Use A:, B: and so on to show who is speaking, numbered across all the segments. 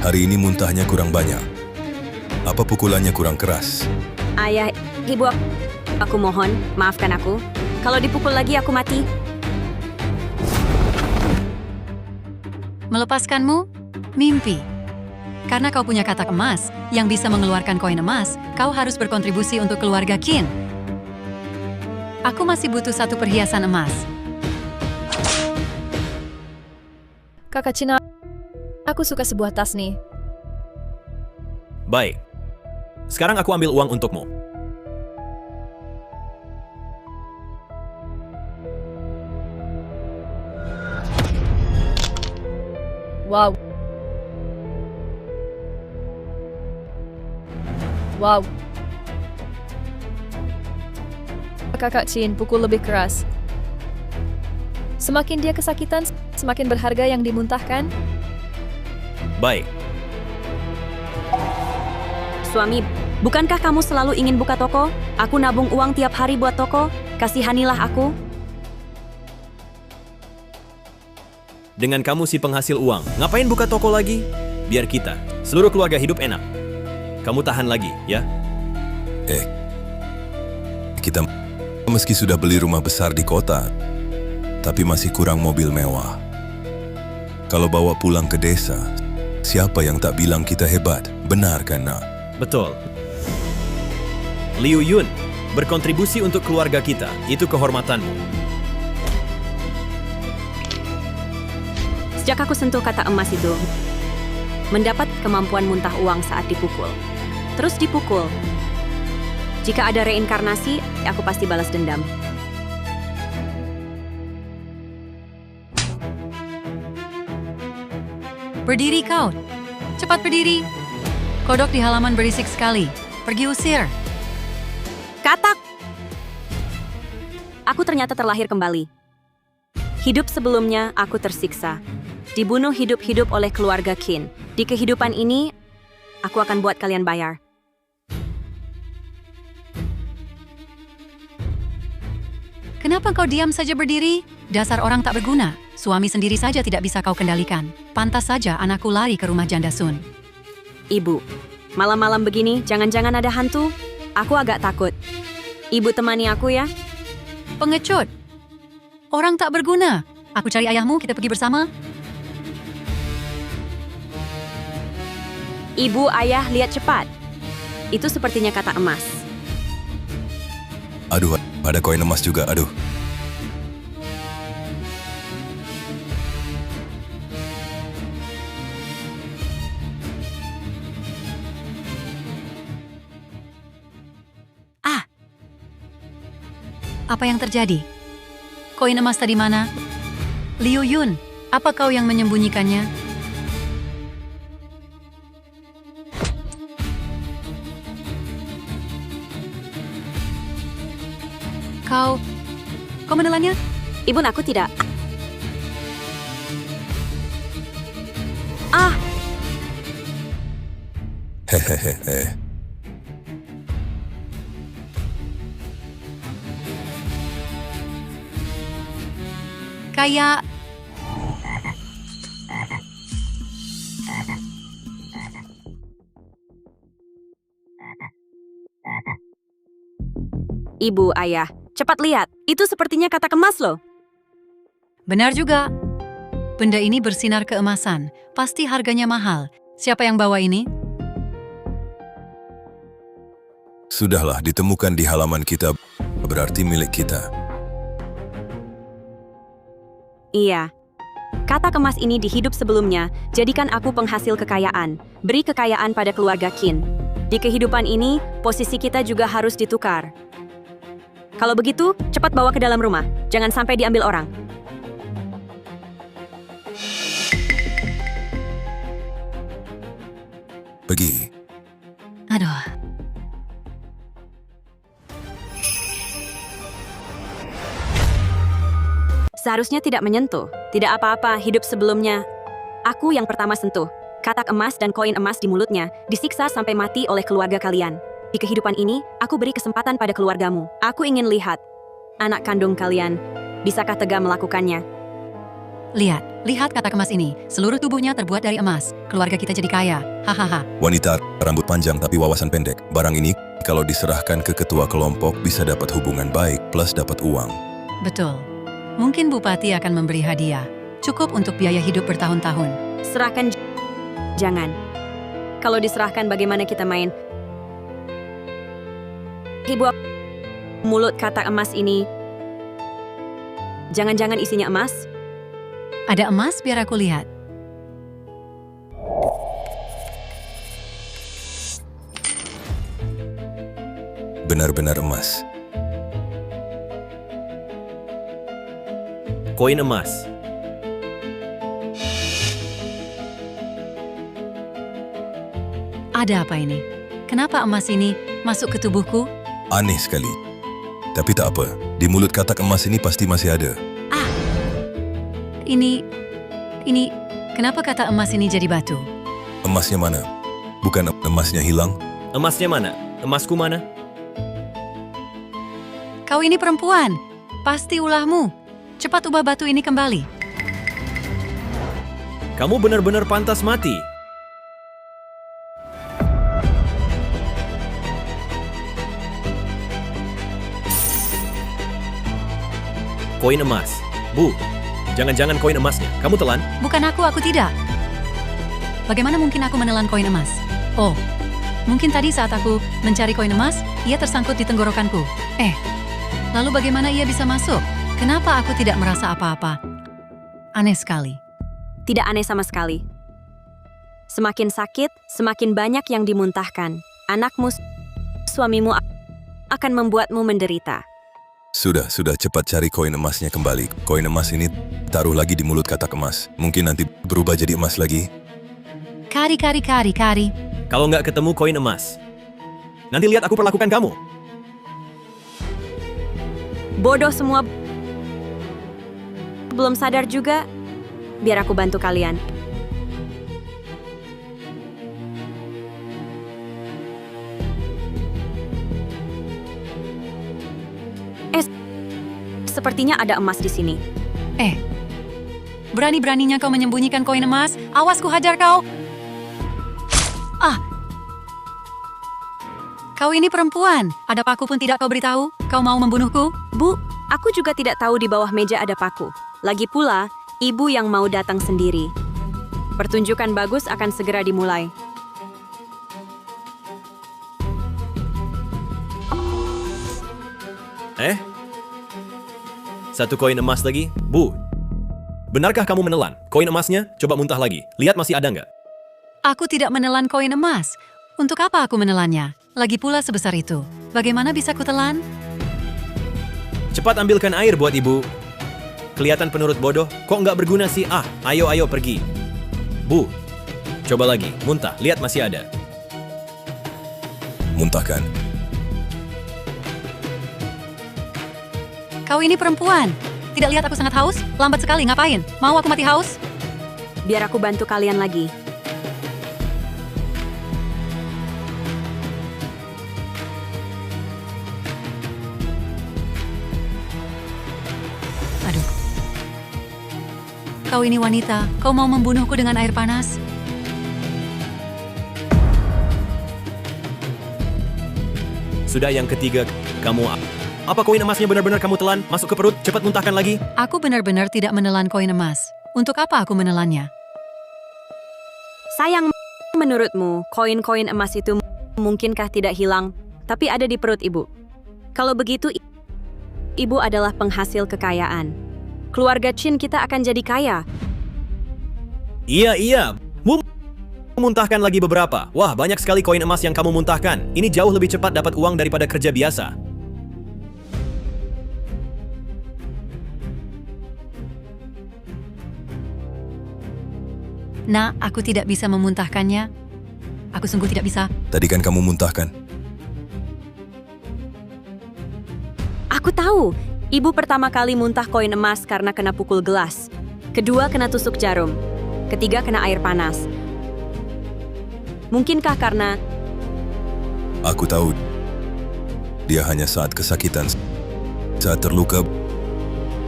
A: Hari ini muntahnya kurang banyak. Apa pukulannya kurang keras?
B: Ayah, ibu, aku mohon, maafkan aku. Kalau dipukul lagi aku mati.
C: Melepaskanmu? Mimpi. Karena kau punya katak emas yang bisa mengeluarkan koin emas, kau harus berkontribusi untuk keluarga Qin. Aku masih butuh satu perhiasan emas.
D: Kakak Cina, aku suka sebuah tas nih.
E: Baik. Sekarang aku ambil uang untukmu.
D: Wow. Wow. Kakak Chin pukul lebih keras. Semakin dia kesakitan, semakin berharga yang dimuntahkan.
E: Baik.
B: Suami, bukankah kamu selalu ingin buka toko? Aku nabung uang tiap hari buat toko. Kasihanilah aku.
E: Dengan kamu si penghasil uang, ngapain buka toko lagi? Biar kita, seluruh keluarga hidup enak. Kamu tahan lagi, ya?
A: Kita meski sudah beli rumah besar di kota, tapi masih kurang mobil mewah. Kalau bawa pulang ke desa, siapa yang tak bilang kita hebat? Benar kan, nak?
E: Betul. Liu Yun, berkontribusi untuk keluarga kita, itu kehormatanmu.
B: Sejak aku sentuh kata emas itu, mendapat kemampuan muntah uang saat dipukul. Terus dipukul. Jika ada reinkarnasi, aku pasti balas dendam.
C: Berdiri kau. Cepat berdiri. Kodok di halaman berisik sekali. Pergi usir.
B: Katak! Aku ternyata terlahir kembali. Hidup sebelumnya aku tersiksa. Dibunuh hidup-hidup oleh keluarga Qin. Di kehidupan ini, aku akan buat kalian bayar.
C: Kenapa kau diam saja berdiri? Dasar orang tak berguna. Suami sendiri saja tidak bisa kau kendalikan. Pantas saja anakku lari ke rumah janda Sun.
B: Ibu, malam-malam begini jangan-jangan ada hantu? Aku agak takut. Ibu temani aku ya.
C: Pengecut. Orang tak berguna. Aku cari ayahmu, kita pergi bersama.
B: Ibu, ayah, lihat cepat. Itu sepertinya kata emas.
A: Aduh, ada koin emas juga, aduh.
C: Apa yang terjadi? Koin emas tadi mana? Liu Yun, apa kau yang menyembunyikannya? Kau menelannya?
B: Ibu, aku tidak. Ah,
A: Hehehe.
C: Kayak...
B: ibu, ayah, cepat lihat. Itu sepertinya kata emas loh.
C: Benar juga. Benda ini bersinar keemasan. Pasti harganya mahal. Siapa yang bawa ini?
A: Sudahlah, ditemukan di halaman kita, berarti milik kita.
B: Iya. Kata emas ini di hidup sebelumnya, jadikan aku penghasil kekayaan. Beri kekayaan pada keluarga Qin. Di kehidupan ini, posisi kita juga harus ditukar. Kalau begitu, cepat bawa ke dalam rumah. Jangan sampai diambil orang.
A: Pergi.
C: Aduh.
B: Seharusnya tidak menyentuh. Tidak apa-apa, hidup sebelumnya. Aku yang pertama sentuh. Katak emas dan koin emas di mulutnya disiksa sampai mati oleh keluarga kalian. Di kehidupan ini, aku beri kesempatan pada keluargamu. Aku ingin lihat anak kandung kalian. Bisakah Tega melakukannya?
C: Lihat katak emas ini. Seluruh tubuhnya terbuat dari emas. Keluarga kita jadi kaya. Hahaha.
A: Wanita rambut panjang tapi wawasan pendek. Barang ini kalau diserahkan ke ketua kelompok bisa dapat hubungan baik plus dapat uang.
C: Betul. Mungkin Bupati akan memberi hadiah. Cukup untuk biaya hidup bertahun-tahun.
B: Serahkan jangan. Kalau diserahkan bagaimana kita main? Ibu, mulut katak emas ini. Jangan-jangan isinya emas?
C: Ada emas biar aku lihat.
A: Benar-benar emas.
E: Koin emas.
C: Ada apa ini? Kenapa emas ini masuk ke tubuhku?
A: Aneh sekali. Tapi tak apa, di mulut katak emas ini pasti masih ada.
C: Ini, kenapa kata emas ini jadi batu?
A: Emasnya mana? Bukan emasnya hilang?
E: Emasnya mana? Emasku mana?
C: Kau ini perempuan. Pasti ulahmu. Cepat ubah batu ini kembali.
E: Kamu benar-benar pantas mati. Koin emas. Bu, jangan-jangan koin emasnya. Kamu telan?
C: Bukan aku tidak. Bagaimana mungkin aku menelan koin emas? Oh, mungkin tadi saat aku mencari koin emas, ia tersangkut di tenggorokanku. Lalu bagaimana ia bisa masuk? Kenapa aku tidak merasa apa-apa? Aneh sekali.
B: Tidak aneh sama sekali. Semakin sakit, semakin banyak yang dimuntahkan. Anakmu, suamimu akan membuatmu menderita.
A: Sudah, cepat cari koin emasnya kembali. Koin emas ini taruh lagi di mulut katak emas. Mungkin nanti berubah jadi emas lagi.
C: Kari.
E: Kalau nggak ketemu koin emas, nanti lihat aku perlakukan kamu.
B: Bodoh semua. Belum sadar juga. Biar aku bantu kalian. Sepertinya ada emas di sini.
C: Berani-beraninya kau menyembunyikan koin emas? Awas ku hajar kau! Kau ini perempuan. Ada paku pun tidak kau beritahu. Kau mau membunuhku?
B: Bu, aku juga tidak tahu di bawah meja ada paku. Lagi pula, ibu yang mau datang sendiri. Pertunjukan bagus akan segera dimulai.
E: Satu koin emas lagi. Bu, benarkah kamu menelan? Koin emasnya? Coba muntah lagi. Lihat masih ada nggak?
C: Aku tidak menelan koin emas. Untuk apa aku menelannya? Lagi pula sebesar itu. Bagaimana bisa kutelan?
E: Cepat ambilkan air buat ibu. Kelihatan penurut bodoh. Kok nggak berguna sih? Ayo pergi. Bu, coba lagi. Muntah. Lihat masih ada.
A: Muntahkan.
C: Kau ini perempuan. Tidak lihat aku sangat haus? Lambat sekali, ngapain? Mau aku mati haus?
B: Biar aku bantu kalian lagi.
C: Aduh. Kau ini wanita. Kau mau membunuhku dengan air panas?
E: Sudah yang ketiga, kamu... Apa koin emasnya benar-benar kamu telan? Masuk ke perut, cepat muntahkan lagi.
C: Aku benar-benar tidak menelan koin emas. Untuk apa aku menelannya?
B: Sayang, menurutmu, koin-koin emas itu mungkinkah tidak hilang, tapi ada di perut ibu? Kalau begitu, ibu adalah penghasil kekayaan. Keluarga Chin kita akan jadi kaya.
E: Iya. Bu, muntahkan lagi beberapa. Wah, banyak sekali koin emas yang kamu muntahkan. Ini jauh lebih cepat dapat uang daripada kerja biasa.
C: Nah, aku tidak bisa memuntahkannya. Aku sungguh tidak bisa.
A: Tadi kan kamu muntahkan.
B: Aku tahu, ibu pertama kali muntah koin emas karena kena pukul gelas. Kedua kena tusuk jarum. Ketiga kena air panas. Mungkinkah karena...
A: Aku tahu. Dia hanya saat kesakitan. Saat terluka,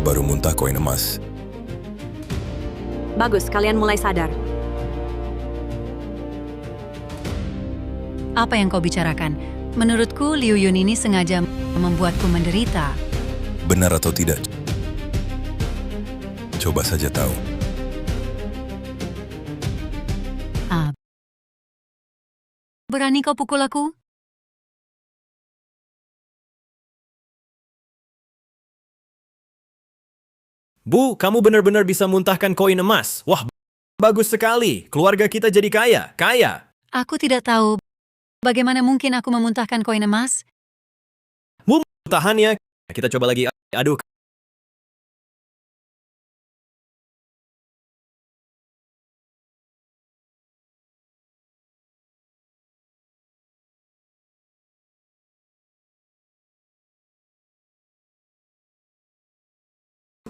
A: baru muntah koin emas.
B: Bagus, kalian mulai sadar.
C: Apa yang kau bicarakan? Menurutku, Liu Yun ini sengaja membuatku menderita.
A: Benar atau tidak? Coba saja tahu.
C: Ah, berani kau pukul aku?
E: Bu, kamu benar-benar bisa muntahkan koin emas. Wah, bagus sekali. Keluarga kita jadi kaya. Kaya.
C: Aku tidak tahu bagaimana mungkin aku memuntahkan koin emas.
E: Bu, tahan ya. Kita coba lagi. Aduh.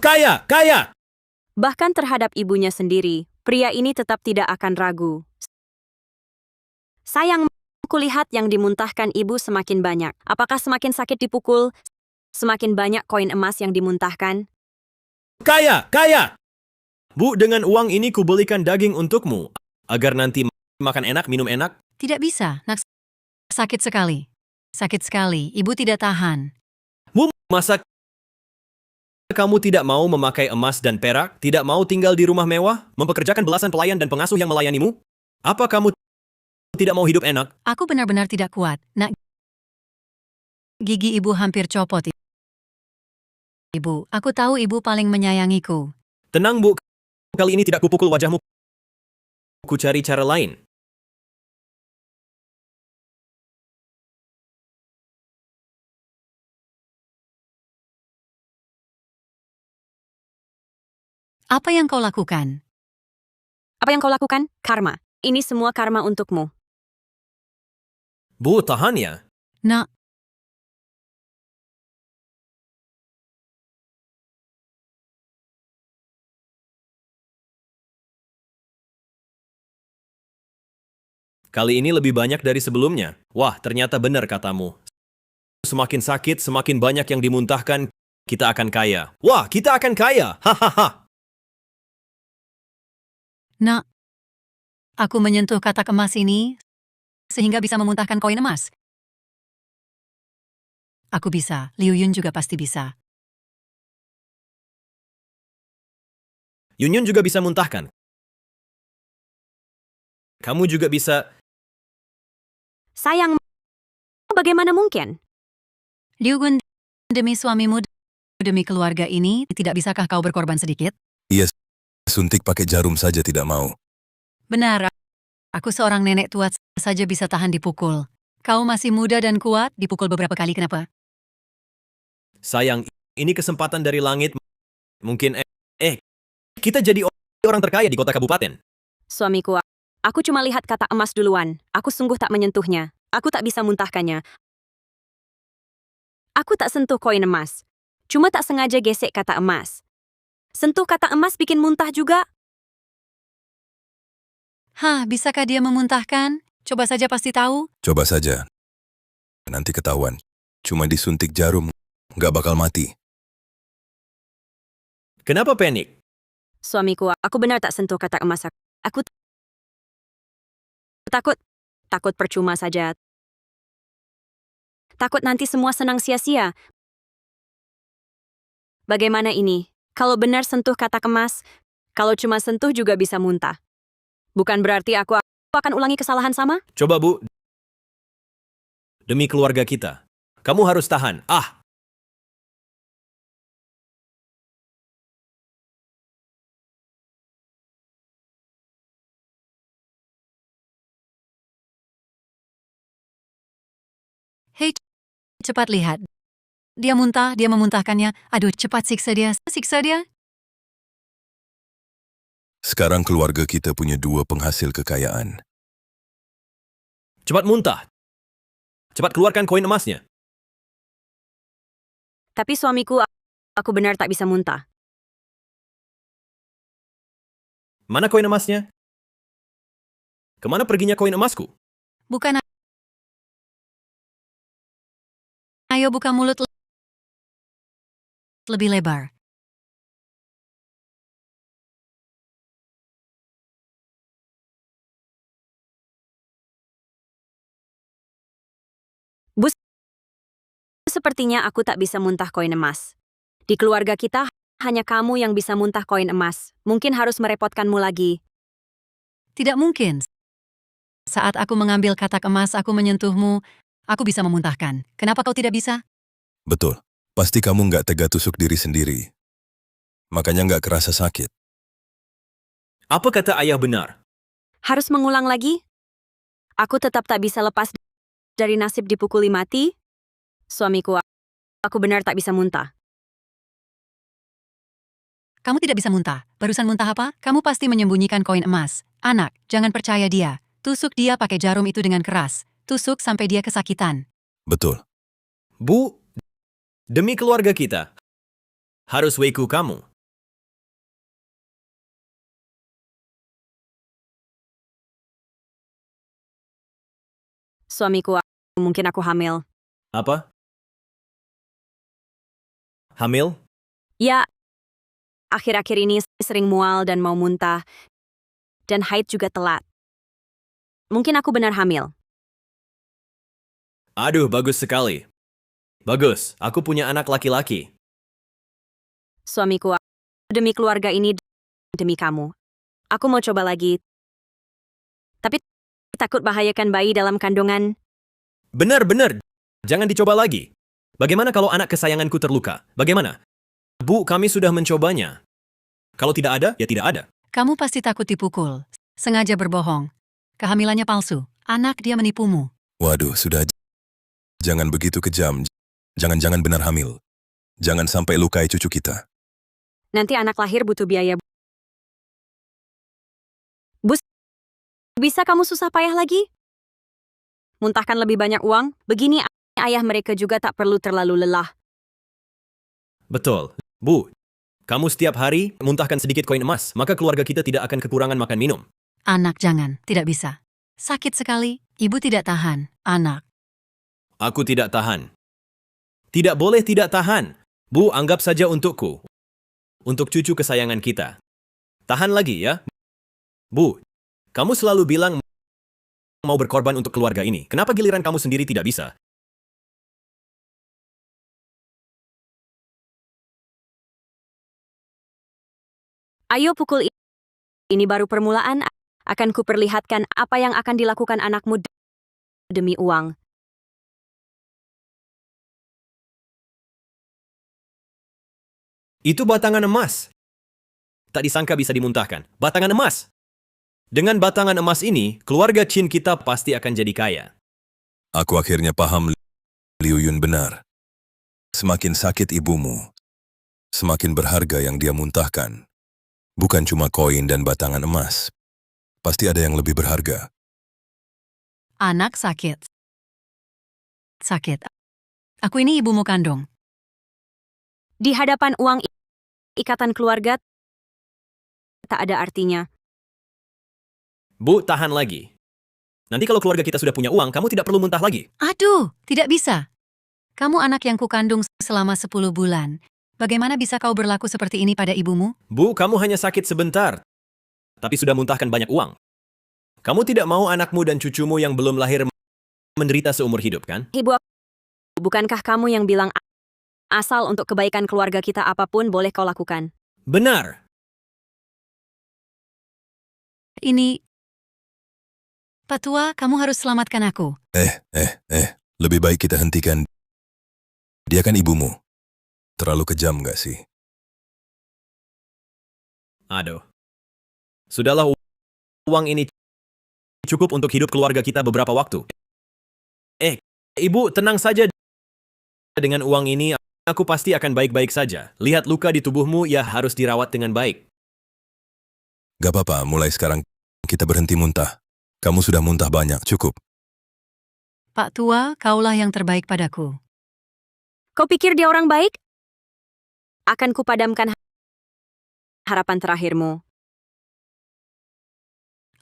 E: Kaya, kaya.
B: Bahkan terhadap ibunya sendiri, pria ini tetap tidak akan ragu. Sayang, kulihat yang dimuntahkan ibu semakin banyak. Apakah semakin sakit dipukul, semakin banyak koin emas yang dimuntahkan?
E: Kaya, kaya. Bu, dengan uang ini kubelikan daging untukmu. Agar nanti makan enak, minum enak.
C: Tidak bisa, nak. Sakit sekali. Sakit sekali, ibu tidak tahan.
E: Bu, masa kamu tidak mau memakai emas dan perak? Tidak mau tinggal di rumah mewah? Mempekerjakan belasan pelayan dan pengasuh yang melayanimu? Apa kamu tidak mau hidup enak?
C: Aku benar-benar tidak kuat, nak. Gigi ibu hampir copot. Ibu, aku tahu ibu paling menyayangiku.
E: Tenang, Bu. Kali ini tidak kupukul wajahmu. Ku cari cara lain.
C: Apa yang kau lakukan?
B: Apa yang kau lakukan? Karma. Ini semua karma untukmu.
E: Bu, tahan ya.
C: Nak,
E: Kali ini lebih banyak dari sebelumnya. Wah, ternyata benar katamu. Semakin sakit, semakin banyak yang dimuntahkan, kita akan kaya. Wah, kita akan kaya. Hahaha.
C: nak. Aku menyentuh katak emas ini sehingga bisa memuntahkan koin emas. Aku bisa, Liu Yun juga pasti bisa.
E: Yun Yun juga bisa muntahkan. Kamu juga bisa.
B: Sayang, bagaimana mungkin?
C: Liu Gun, demi suamimu, demi keluarga ini, tidak bisakah kau berkorban sedikit?
A: Iya, suntik pakai jarum saja tidak mau.
C: Benar, aku seorang nenek tua saja bisa tahan dipukul. Kau masih muda dan kuat, dipukul beberapa kali, kenapa?
E: Sayang, ini kesempatan dari langit. Mungkin kita jadi orang terkaya di kota kabupaten.
B: Suamiku, aku cuma lihat kata emas duluan. Aku sungguh tak menyentuhnya. Aku tak bisa muntahkannya. Aku tak sentuh koin emas. Cuma tak sengaja gesek kata emas. Sentuh kata emas bikin muntah juga.
C: Hah, bisakah dia memuntahkan? Coba saja pasti tahu.
A: Coba saja. Nanti ketahuan. Cuma disuntik jarum, nggak bakal mati.
E: Kenapa panik?
B: Suamiku, aku benar tak sentuh kata emas. Aku takut. Takut percuma saja. Takut nanti semua senang sia-sia. Bagaimana ini? Kalau benar sentuh kata emas, kalau cuma sentuh juga bisa muntah. Bukan berarti aku akan ulangi kesalahan sama?
E: Coba, Bu. Demi keluarga kita. Kamu harus tahan. Ah!
C: Hei, cepat lihat. Dia muntah, dia memuntahkannya. Aduh, cepat siksa dia, siksa dia.
A: Sekarang keluarga kita punya 2 penghasil kekayaan.
E: Cepat muntah. Cepat keluarkan koin emasnya.
B: Tapi suamiku, aku benar tak bisa muntah.
E: Mana koin emasnya? Kemana perginya koin emasku?
C: Bukan. Ayo buka mulut lebih lebar.
B: Sepertinya aku tak bisa muntah koin emas. Di keluarga kita, hanya kamu yang bisa muntah koin emas. Mungkin harus merepotkanmu lagi.
C: Tidak mungkin. Saat aku mengambil katak emas, aku menyentuhmu, aku bisa memuntahkan. Kenapa kau tidak bisa?
A: Betul. Pasti kamu nggak tega tusuk diri sendiri. Makanya nggak kerasa sakit.
E: Apa kata ayah benar?
B: Harus mengulang lagi? Aku tetap tak bisa lepas dari nasib dipukuli mati. Suamiku, aku benar tak bisa muntah.
C: Kamu tidak bisa muntah. Barusan muntah apa? Kamu pasti menyembunyikan koin emas. Anak, jangan percaya dia. Tusuk dia pakai jarum itu dengan keras. Tusuk sampai dia kesakitan.
A: Betul.
E: Bu, demi keluarga kita, harus weku kamu.
B: Suamiku, mungkin aku hamil.
E: Apa? Hamil?
B: Ya, akhir-akhir ini sering mual dan mau muntah. Dan haid juga telat. Mungkin aku benar hamil.
E: Aduh, bagus sekali. Bagus, aku punya anak laki-laki.
B: Suamiku, demi keluarga ini, demi kamu. Aku mau coba lagi. Tapi takut bahayakan bayi dalam kandungan.
E: Benar-benar, jangan dicoba lagi. Bagaimana kalau anak kesayanganku terluka? Bagaimana? Bu, kami sudah mencobanya. Kalau tidak ada, ya tidak ada.
C: Kamu pasti takut dipukul. Sengaja berbohong. Kehamilannya palsu. Anak dia menipumu.
A: Waduh, sudah. Jangan begitu kejam. Jangan-jangan benar hamil. Jangan sampai lukai cucu kita.
B: Nanti anak lahir butuh biaya. Bus, bisa kamu susah payah lagi? Muntahkan lebih banyak uang, begini ayah mereka juga tak perlu terlalu lelah.
E: Betul. Bu, kamu setiap hari muntahkan sedikit koin emas, maka keluarga kita tidak akan kekurangan makan minum.
C: Anak jangan, tidak bisa. Sakit sekali, ibu tidak tahan. Anak.
E: Aku tidak tahan. Tidak boleh tidak tahan. Bu, anggap saja untukku. Untuk cucu kesayangan kita. Tahan lagi ya. Bu, kamu selalu bilang mau berkorban untuk keluarga ini. Kenapa giliran kamu sendiri tidak bisa?
B: Ayo pukul ini baru permulaan, akan kuperlihatkan apa yang akan dilakukan anakmu demi uang.
E: Itu batangan emas. Tak disangka bisa dimuntahkan. Batangan emas. Dengan batangan emas ini, keluarga Chin kita pasti akan jadi kaya.
A: Aku akhirnya paham Liu Yun benar. Semakin sakit ibumu, semakin berharga yang dia muntahkan. Bukan cuma koin dan batangan emas. Pasti ada yang lebih berharga.
C: Anak sakit. Sakit. Aku ini ibumu kandung.
B: Di hadapan uang ikatan keluarga tak ada artinya.
E: Bu, tahan lagi. Nanti kalau keluarga kita sudah punya uang, kamu tidak perlu muntah lagi.
C: Aduh, tidak bisa. Kamu anak yang kukandung selama 10 bulan. Bagaimana bisa kau berlaku seperti ini pada ibumu?
E: Bu, kamu hanya sakit sebentar. Tapi sudah muntahkan banyak uang. Kamu tidak mau anakmu dan cucumu yang belum lahir menderita seumur hidup, kan?
B: Ibu, bukankah kamu yang bilang asal untuk kebaikan keluarga kita apapun boleh kau lakukan?
E: Benar.
C: Ini... Pak Tua, kamu harus selamatkan aku.
A: Lebih baik kita hentikan. Dia kan ibumu. Terlalu kejam gak sih?
E: Aduh. Sudahlah, uang ini cukup untuk hidup keluarga kita beberapa waktu. Ibu, tenang saja. Dengan uang ini, aku pasti akan baik-baik saja. Lihat luka di tubuhmu, ya harus dirawat dengan baik.
A: Gak apa-apa, mulai sekarang kita berhenti muntah. Kamu sudah muntah banyak, cukup.
C: Pak Tua, kaulah yang terbaik padaku.
B: Kau pikir dia orang baik? Akan kupadamkan harapan terakhirmu.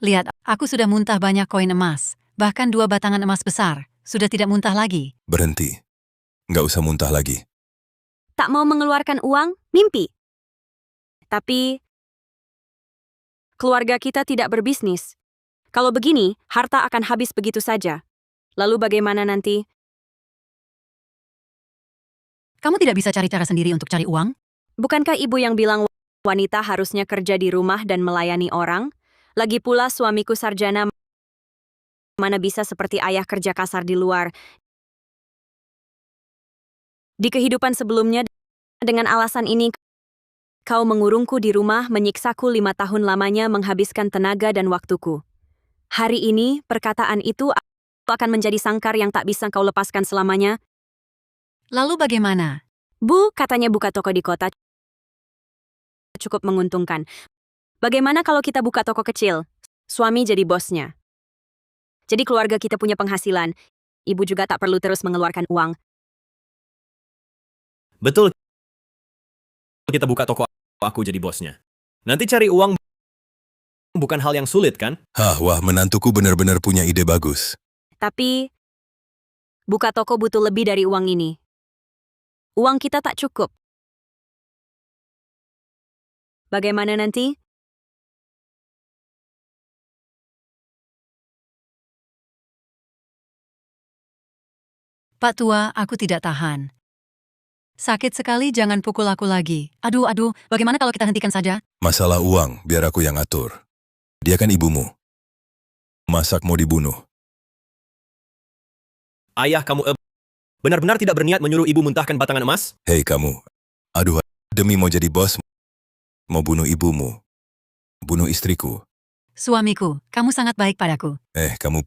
C: Lihat, aku sudah muntah banyak koin emas. Bahkan 2 batangan emas besar. Sudah tidak muntah lagi.
A: Berhenti. Gak usah muntah lagi.
B: Tak mau mengeluarkan uang? Mimpi. Tapi keluarga kita tidak berbisnis. Kalau begini, harta akan habis begitu saja. Lalu bagaimana nanti?
C: Kamu tidak bisa cari cara sendiri untuk cari uang?
B: Bukankah ibu yang bilang wanita harusnya kerja di rumah dan melayani orang? Lagi pula suamiku sarjana, mana bisa seperti ayah kerja kasar di luar. Di kehidupan sebelumnya, dengan alasan ini, kau mengurungku di rumah, menyiksaku 5 tahun lamanya, menghabiskan tenaga dan waktuku. Hari ini, perkataan itu akan menjadi sangkar yang tak bisa kau lepaskan selamanya.
C: Lalu bagaimana?
B: Bu, katanya buka toko di kota cukup menguntungkan. Bagaimana kalau kita buka toko kecil? Suami jadi bosnya. Jadi keluarga kita punya penghasilan. Ibu juga tak perlu terus mengeluarkan uang.
E: Betul. Kita buka toko, aku jadi bosnya. Nanti cari uang bukan hal yang sulit, kan?
A: Wah, menantuku benar-benar punya ide bagus.
B: Tapi, buka toko butuh lebih dari uang ini. Uang kita tak cukup. Bagaimana nanti?
C: Pak Tua, aku tidak tahan. Sakit sekali, jangan pukul aku lagi. Aduh, bagaimana kalau kita hentikan saja?
A: Masalah uang, biar aku yang atur. Dia kan ibumu. Masak mau dibunuh.
E: Ayah kamu benar-benar tidak berniat menyuruh ibu muntahkan batangan emas?
A: Hei kamu. Aduh, demi mau jadi bos, mau bunuh ibumu. Bunuh istriku.
C: Suamiku, kamu sangat baik padaku.
A: Kamu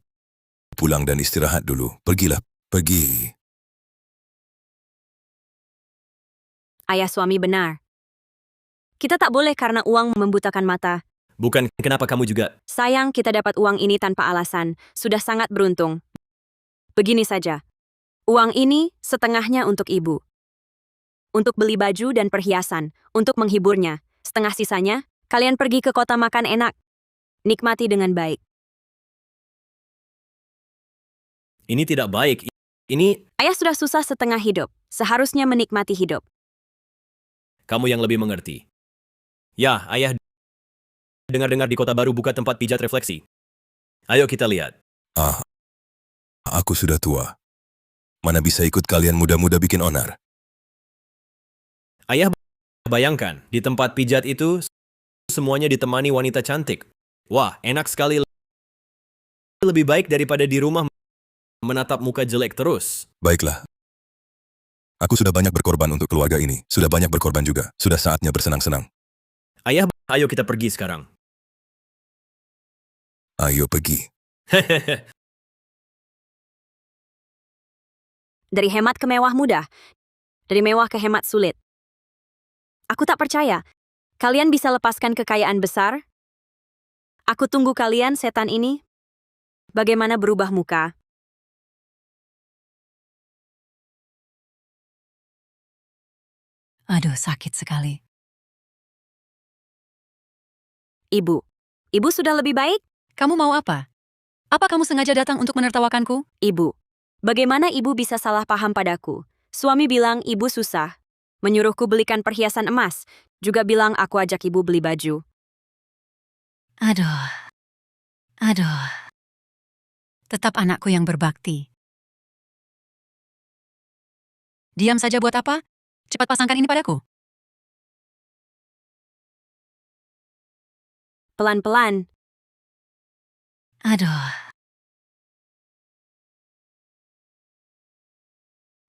A: pulang dan istirahat dulu. Pergilah, pergi.
B: Ayah suami benar. Kita tak boleh karena uang membutakan mata.
E: Bukan, kenapa kamu juga?
B: Sayang kita dapat uang ini tanpa alasan. Sudah sangat beruntung. Begini saja. Uang ini setengahnya untuk ibu. Untuk beli baju dan perhiasan. Untuk menghiburnya. Setengah sisanya, kalian pergi ke kota makan enak. Nikmati dengan baik.
E: Ini tidak baik. Ini
B: Ayah sudah susah setengah hidup. Seharusnya menikmati hidup.
E: kamu yang lebih mengerti. Ya, ayah dengar-dengar di kota baru buka tempat pijat refleksi. Ayo kita lihat.
A: Aku sudah tua. Mana bisa ikut kalian muda-muda bikin onar?
E: Ayah bayangkan, di tempat pijat itu semuanya ditemani wanita cantik. Wah, enak sekali. Lebih baik daripada di rumah menatap muka jelek terus.
A: Baiklah. Aku sudah banyak berkorban untuk keluarga ini. Sudah banyak berkorban juga. Sudah saatnya bersenang-senang.
E: Ayah, ayo kita pergi sekarang.
A: Ayo pergi.
E: Hehehe.
B: Dari hemat ke mewah mudah. Dari mewah ke hemat sulit. Aku tak percaya. Kalian bisa lepaskan kekayaan besar? Aku tunggu kalian, setan ini. Bagaimana berubah muka?
C: Aduh, sakit sekali.
B: Ibu. Ibu sudah lebih baik?
C: Kamu mau apa? Apa kamu sengaja datang untuk menertawakanku?
B: Ibu. Bagaimana ibu bisa salah paham padaku? Suami bilang ibu susah. Menyuruhku belikan perhiasan emas. Juga bilang aku ajak ibu beli baju.
C: Aduh. Tetap anakku yang berbakti. Diam saja buat apa? Cepat pasangkan ini padaku.
B: Pelan-pelan.
C: Aduh.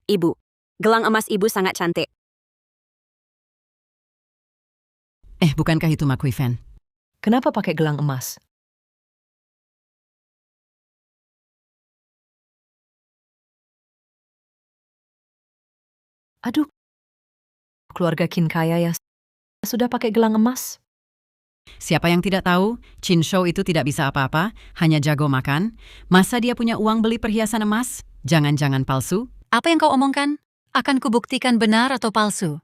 B: Ibu. Gelang emas ibu sangat cantik.
C: Bukankah itu McQuiffen?
F: Kenapa pakai gelang emas? Aduh, keluarga Qin kaya ya. Sudah pakai gelang emas?
C: Siapa yang tidak tahu, Chin Shou itu tidak bisa apa-apa, hanya jago makan. Masa dia punya uang beli perhiasan emas? Jangan-jangan palsu? Apa yang kau omongkan? Akan kubuktikan benar atau palsu.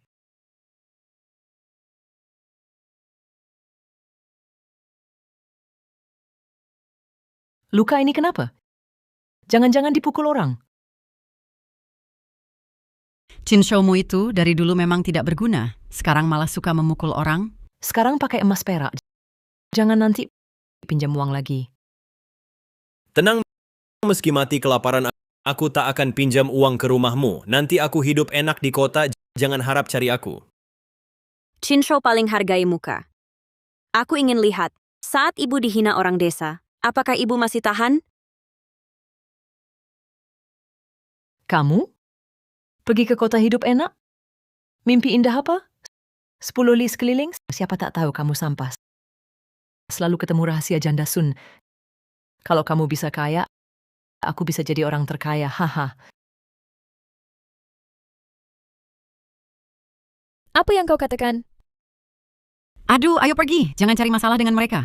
F: Luka ini kenapa? Jangan-jangan dipukul orang?
C: Chin Shou-mu itu dari dulu memang tidak berguna. Sekarang malah suka memukul orang.
F: Sekarang pakai emas perak. Jangan nanti pinjam uang lagi.
E: Tenang, meski mati kelaparan Aku tak akan pinjam uang ke rumahmu. Nanti aku hidup enak di kota, jangan harap cari aku.
B: Chinsho paling hargai muka. Aku ingin lihat, saat ibu dihina orang desa, apakah ibu masih tahan?
F: Kamu? Pergi ke kota hidup enak? Mimpi indah apa? 10 li sekeliling? Siapa tak tahu kamu sampah. Selalu ketemu rahasia janda Sun. Kalau kamu bisa kaya, aku bisa jadi orang terkaya, haha.
D: Apa yang kau katakan?
C: Aduh, ayo pergi. Jangan cari masalah dengan mereka.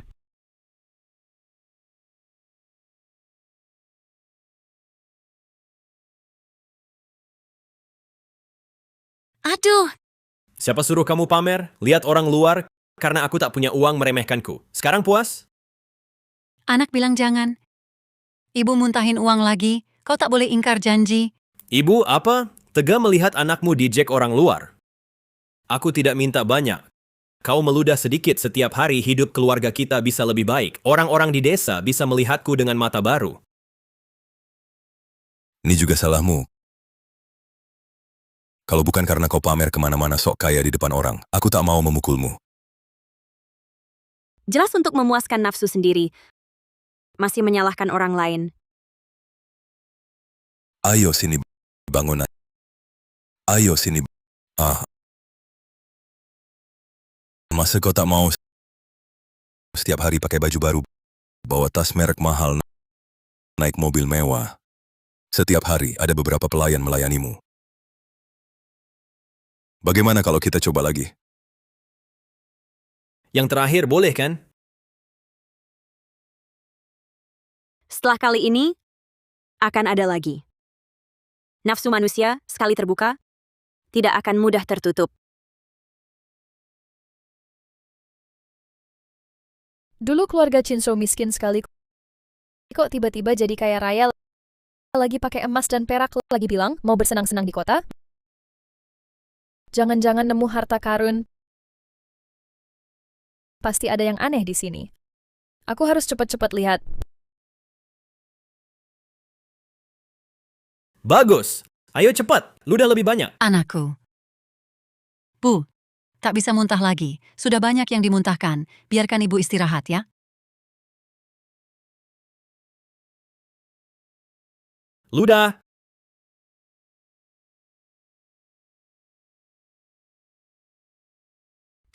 B: Aduh,
E: Siapa suruh kamu pamer? Lihat orang luar, karena aku tak punya uang meremehkanku. Sekarang puas?
C: Anak bilang jangan. Ibu muntahin uang lagi. Kau tak boleh ingkar janji.
E: Ibu, apa? Tega melihat anakmu dijek orang luar. Aku tidak minta banyak. Kau meludah sedikit setiap hari, hidup keluarga kita bisa lebih baik. Orang-orang di desa bisa melihatku dengan mata baru.
A: Ini juga salahmu. Kalau bukan karena kau pamer kemana-mana sok kaya di depan orang, aku tak mau memukulmu.
B: jelas untuk memuaskan nafsu sendiri. Masih menyalahkan orang lain.
A: Ayo sini, bangun. Ayo sini. Masa kau tak mau setiap hari pakai baju baru, bawa tas merek mahal, naik mobil mewah. Setiap hari ada beberapa pelayan melayanimu. Bagaimana kalau kita coba lagi?
E: Yang terakhir, boleh kan?
B: Setelah kali ini, akan ada lagi. Nafsu manusia, sekali terbuka, tidak akan mudah tertutup.
D: Dulu keluarga Chinsho miskin sekali. Kok tiba-tiba jadi kaya raya, lagi pakai emas dan perak, lagi bilang mau bersenang-senang di kota? Jangan-jangan nemu harta karun. Pasti ada yang aneh di sini. Aku harus cepat-cepat lihat.
E: Bagus! Ayo cepat, ludah lebih banyak.
C: Anakku. Bu, tak bisa muntah lagi. Sudah banyak yang dimuntahkan. Biarkan ibu istirahat ya.
E: Ludah!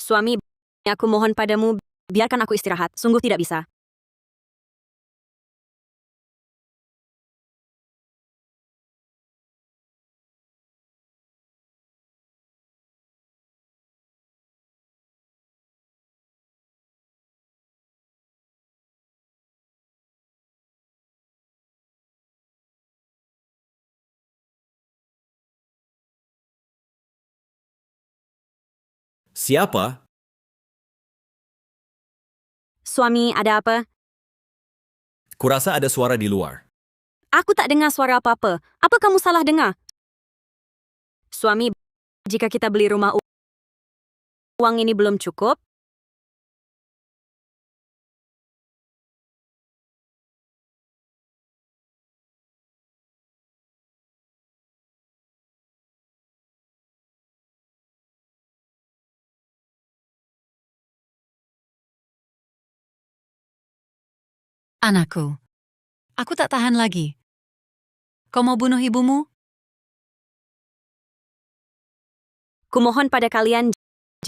B: Suami, aku mohon padamu, biarkan aku istirahat. Sungguh tidak bisa.
E: Siapa?
B: Suami, ada apa?
E: Kurasa ada suara di luar.
B: Aku tak dengar suara apa-apa. Apa kamu salah dengar? Suami, jika kita beli rumah, uang ini belum cukup?
C: Anakku. Aku tak tahan lagi. Kau mau bunuh ibumu?
B: Kumohon pada kalian,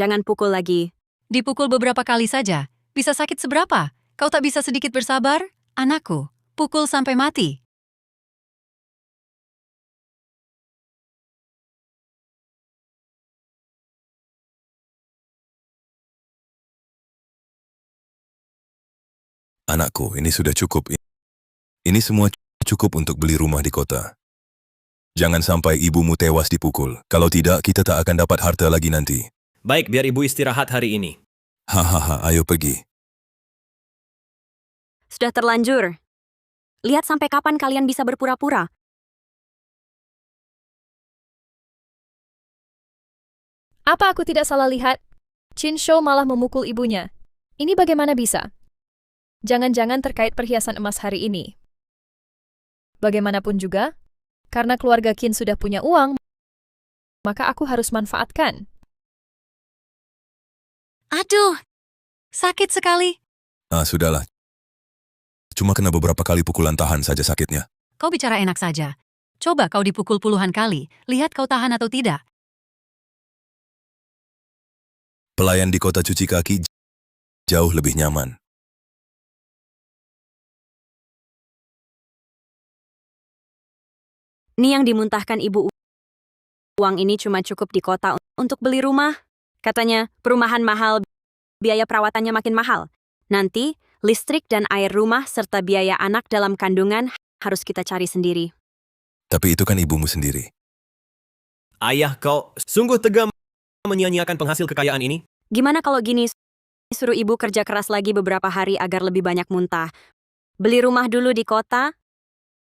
B: jangan pukul lagi.
C: Dipukul beberapa kali saja. Bisa sakit seberapa? Kau tak bisa sedikit bersabar? Anakku, pukul sampai mati.
A: Anakku, ini sudah cukup. Ini semua cukup untuk beli rumah di kota. Jangan sampai ibumu tewas dipukul. Kalau tidak, kita tak akan dapat harta lagi nanti.
E: Baik, biar ibu istirahat hari ini.
A: Hahaha, ayo pergi.
B: Sudah terlanjur. Lihat sampai kapan kalian bisa berpura-pura.
D: Apa aku tidak salah lihat? Chinsho malah memukul ibunya. Ini bagaimana bisa? Jangan-jangan terkait perhiasan emas hari ini. Bagaimanapun juga, Karena keluarga Qin sudah punya uang, maka aku harus manfaatkan.
C: Aduh, sakit sekali.
A: Sudahlah. Cuma kena beberapa kali pukulan tahan saja sakitnya.
C: Kau bicara enak saja. Coba kau dipukul puluhan kali, lihat kau tahan atau tidak.
A: Pelayan di kota cuci kaki jauh lebih nyaman.
B: Nih yang dimuntahkan ibu, uang ini cuma cukup di kota untuk beli rumah. Katanya, perumahan mahal, biaya perawatannya makin mahal. Nanti, listrik dan air rumah serta biaya anak dalam kandungan harus kita cari sendiri.
A: Tapi itu kan ibumu sendiri.
E: Ayah kau sungguh tega menyia-nyiakan penghasil kekayaan ini.
B: Gimana kalau gini, suruh ibu kerja keras lagi beberapa hari agar lebih banyak muntah. Beli rumah dulu di kota,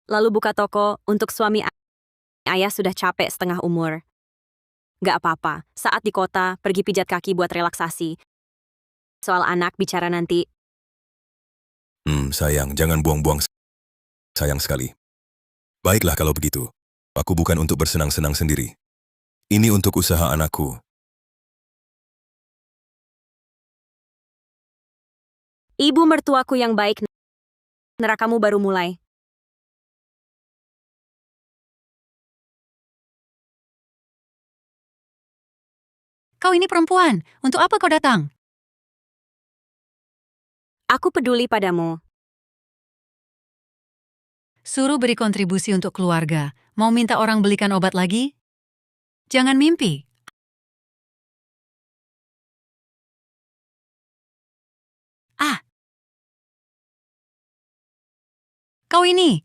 B: lalu buka toko untuk suami ayah sudah capek setengah umur. Gak apa-apa, saat di kota, pergi pijat kaki buat relaksasi. Soal anak bicara nanti.
A: Sayang, jangan buang-buang sayang sekali. Baiklah kalau begitu. Aku bukan untuk bersenang-senang sendiri. Ini untuk usaha anakku.
B: Ibu mertuaku yang baik, nerakamu baru mulai.
C: Kau ini perempuan, untuk apa kau datang?
B: Aku peduli padamu.
C: Suruh beri kontribusi untuk keluarga. Mau minta orang belikan obat lagi? Jangan mimpi. Kau ini.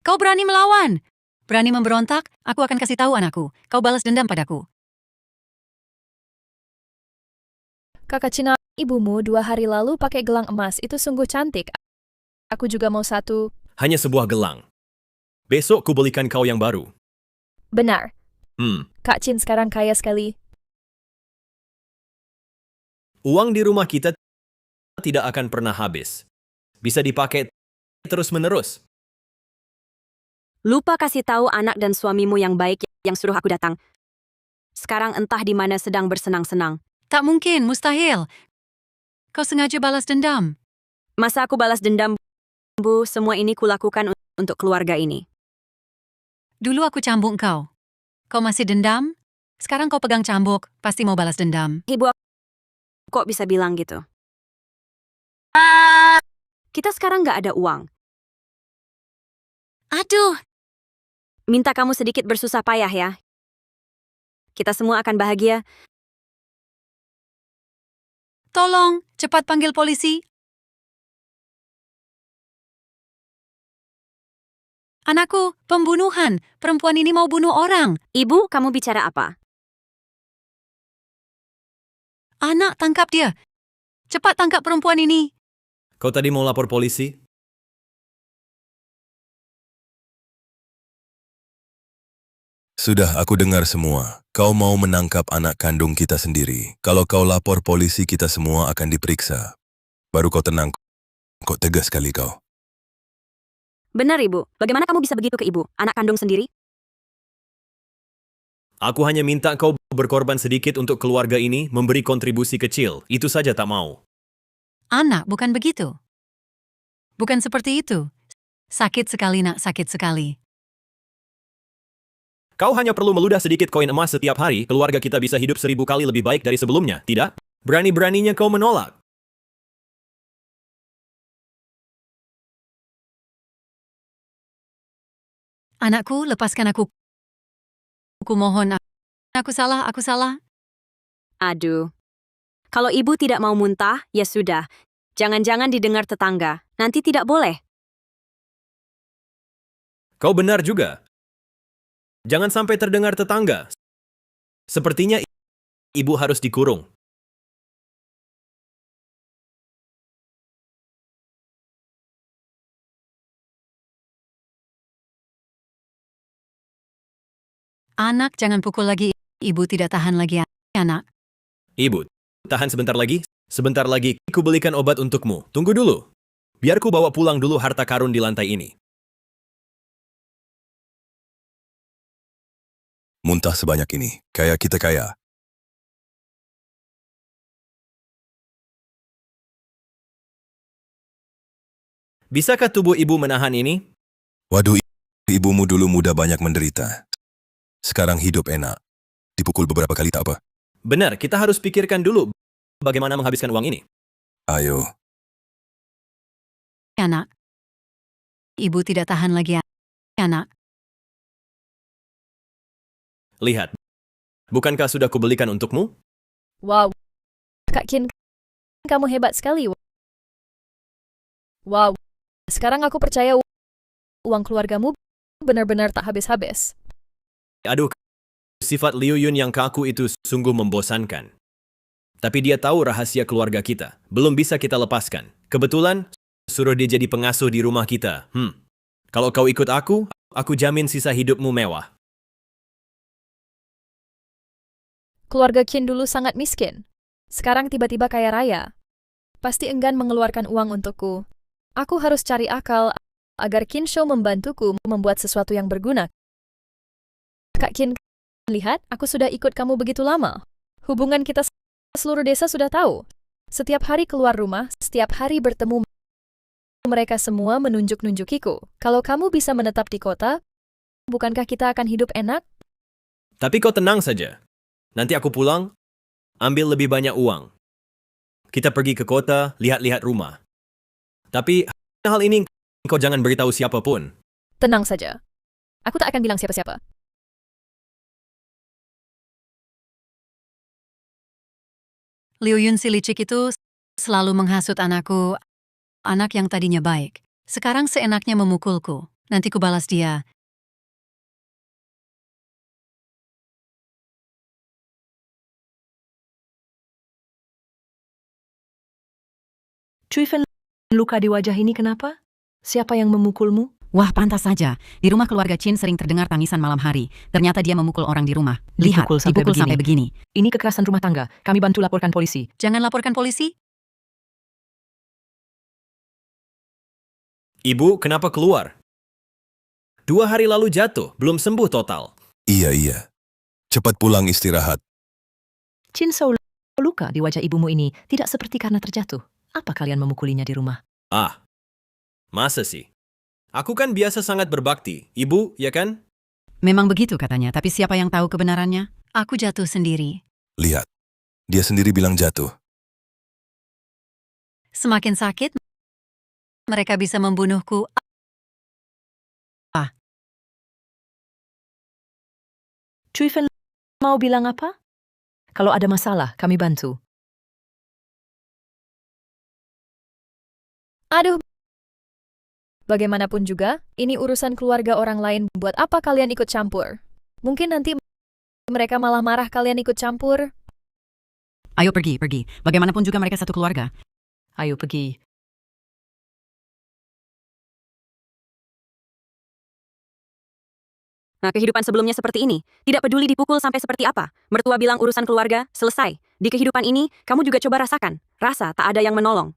C: Kau berani melawan. Berani memberontak, aku akan kasih tahu anakku. Kau balas dendam padaku.
D: Kakak Cina, ibumu 2 hari lalu pakai gelang emas, itu sungguh cantik. Aku juga mau satu.
E: Hanya sebuah gelang. Besok ku belikan kau yang baru.
D: Benar,
E: Hmm,
D: Kak Chin sekarang kaya sekali.
E: uang di rumah kita tidak akan pernah habis. Bisa dipakai terus-menerus.
B: Lupa kasih tahu anak dan suamimu yang baik yang suruh aku datang. Sekarang entah di mana sedang bersenang-senang.
C: Tak mungkin, mustahil. Kau sengaja balas dendam.
B: Masa aku balas dendam, Bu? Semua ini kulakukan untuk keluarga ini.
C: Dulu aku cambuk kau. Kau masih dendam? Sekarang kau pegang cambuk, pasti mau balas dendam.
B: Ibu, kok bisa bilang gitu? Kita sekarang nggak ada uang.
C: Aduh,
B: Minta kamu sedikit bersusah payah ya. Kita semua akan bahagia.
C: tolong, cepat panggil polisi. Anakku, pembunuhan. Perempuan ini mau bunuh orang.
B: Ibu, kamu bicara apa?
C: Anak, tangkap dia. Cepat tangkap perempuan ini.
E: Kau tadi mau lapor polisi?
A: Sudah, aku dengar semua. Kau mau menangkap anak kandung kita sendiri. Kalau kau lapor polisi, kita semua akan diperiksa. Baru kau tenang. Kok tegas sekali kau.
B: Benar, Ibu. Bagaimana kamu bisa begitu ke Ibu, anak kandung sendiri?
E: Aku hanya minta kau berkorban sedikit untuk keluarga ini, memberi kontribusi kecil. Itu saja tak mau.
C: Anak, bukan begitu. Bukan seperti itu. Sakit sekali, nak, sakit sekali.
E: Kau hanya perlu meludah sedikit koin emas setiap hari, keluarga kita bisa hidup 1000 kali lebih baik dari sebelumnya, tidak? Berani-beraninya kau menolak.
C: Anakku, lepaskan aku. Aku mohon, aku salah, aku salah.
B: Aduh. Kalau Ibu tidak mau muntah, ya sudah. Jangan-jangan didengar tetangga. Nanti tidak boleh.
E: Kau benar juga. Jangan sampai terdengar tetangga. Sepertinya ibu harus dikurung.
C: Anak, jangan pukul lagi. Ibu tidak tahan lagi, anak.
E: Ibu, tahan sebentar lagi. Sebentar lagi, ku belikan obat untukmu. Tunggu dulu. Biar ku bawa pulang dulu harta karun di lantai ini.
A: Muntah sebanyak ini, kayak kita kaya.
E: Bisakah tubuh ibu menahan ini?
A: Waduh, ibumu dulu muda banyak menderita. Sekarang hidup enak. Dipukul beberapa kali tak apa.
E: Benar, kita harus pikirkan dulu bagaimana menghabiskan uang ini.
A: Ayo,
C: Anak. Ibu tidak tahan lagi, anak.
E: Lihat, bukankah sudah kubelikan untukmu?
D: Wow. Kak Kin, kamu hebat sekali. Wow. Sekarang aku percaya uang keluargamu benar-benar tak habis-habis.
E: Aduh, sifat Liu Yun yang kaku itu sungguh membosankan. Tapi dia tahu rahasia keluarga kita. Belum bisa kita lepaskan. Kebetulan, suruh dia jadi pengasuh di rumah kita. Kalau kau ikut aku jamin sisa hidupmu mewah.
D: Keluarga Qin dulu sangat miskin. Sekarang tiba-tiba kaya raya. Pasti enggan mengeluarkan uang untukku. Aku harus cari akal agar Qin Shou membantuku membuat sesuatu yang berguna. Kak Qin, lihat, aku sudah ikut kamu begitu lama. Hubungan kita seluruh desa sudah tahu. Setiap hari keluar rumah, setiap hari bertemu. Mereka semua menunjuk-nunjukiku. Kalau kamu bisa menetap di kota, bukankah kita akan hidup enak?
E: Tapi kau tenang saja. Nanti aku pulang, ambil lebih banyak uang. Kita pergi ke kota, lihat-lihat rumah. Tapi hal ini kau jangan beritahu siapapun.
D: Tenang saja. Aku tak akan bilang siapa-siapa.
C: Liu Yun si licik itu selalu menghasut anakku, anak yang tadinya baik. Sekarang seenaknya memukulku. Nanti ku balas dia.
F: Cui Fen, luka di wajah ini kenapa? Siapa yang memukulmu?
G: Wah, pantas saja. Di rumah keluarga Chin sering terdengar tangisan malam hari. Ternyata dia memukul orang di rumah. Lihat,
F: Dipukul sampai
G: sampai begini.
F: Ini kekerasan rumah tangga. Kami bantu laporkan polisi.
C: Jangan laporkan polisi.
E: Ibu, kenapa keluar? 2 hari lalu jatuh, belum sembuh total.
A: iya. Cepat pulang istirahat.
F: Chin Shou, luka di wajah ibumu ini tidak seperti karena terjatuh. Apa kalian memukulinya di rumah?
E: Ah, masa sih? Aku kan biasa sangat berbakti. Ibu, ya kan?
G: Memang begitu katanya, tapi siapa yang tahu kebenarannya?
C: Aku jatuh sendiri.
A: Lihat, dia sendiri bilang jatuh.
C: Semakin sakit, mereka bisa membunuhku.
F: Cui Fen mau bilang apa? Kalau ada masalah, kami bantu.
D: Aduh. Bagaimanapun juga, ini urusan keluarga orang lain. Buat apa kalian ikut campur? Mungkin nanti mereka malah marah kalian ikut campur.
G: Ayo pergi. Bagaimanapun juga mereka satu keluarga.
F: Ayo pergi.
B: Nah, kehidupan sebelumnya seperti ini. Tidak peduli dipukul sampai seperti apa. Mertua bilang urusan keluarga, selesai. Di kehidupan ini, kamu juga coba rasakan. Rasa tak ada yang menolong.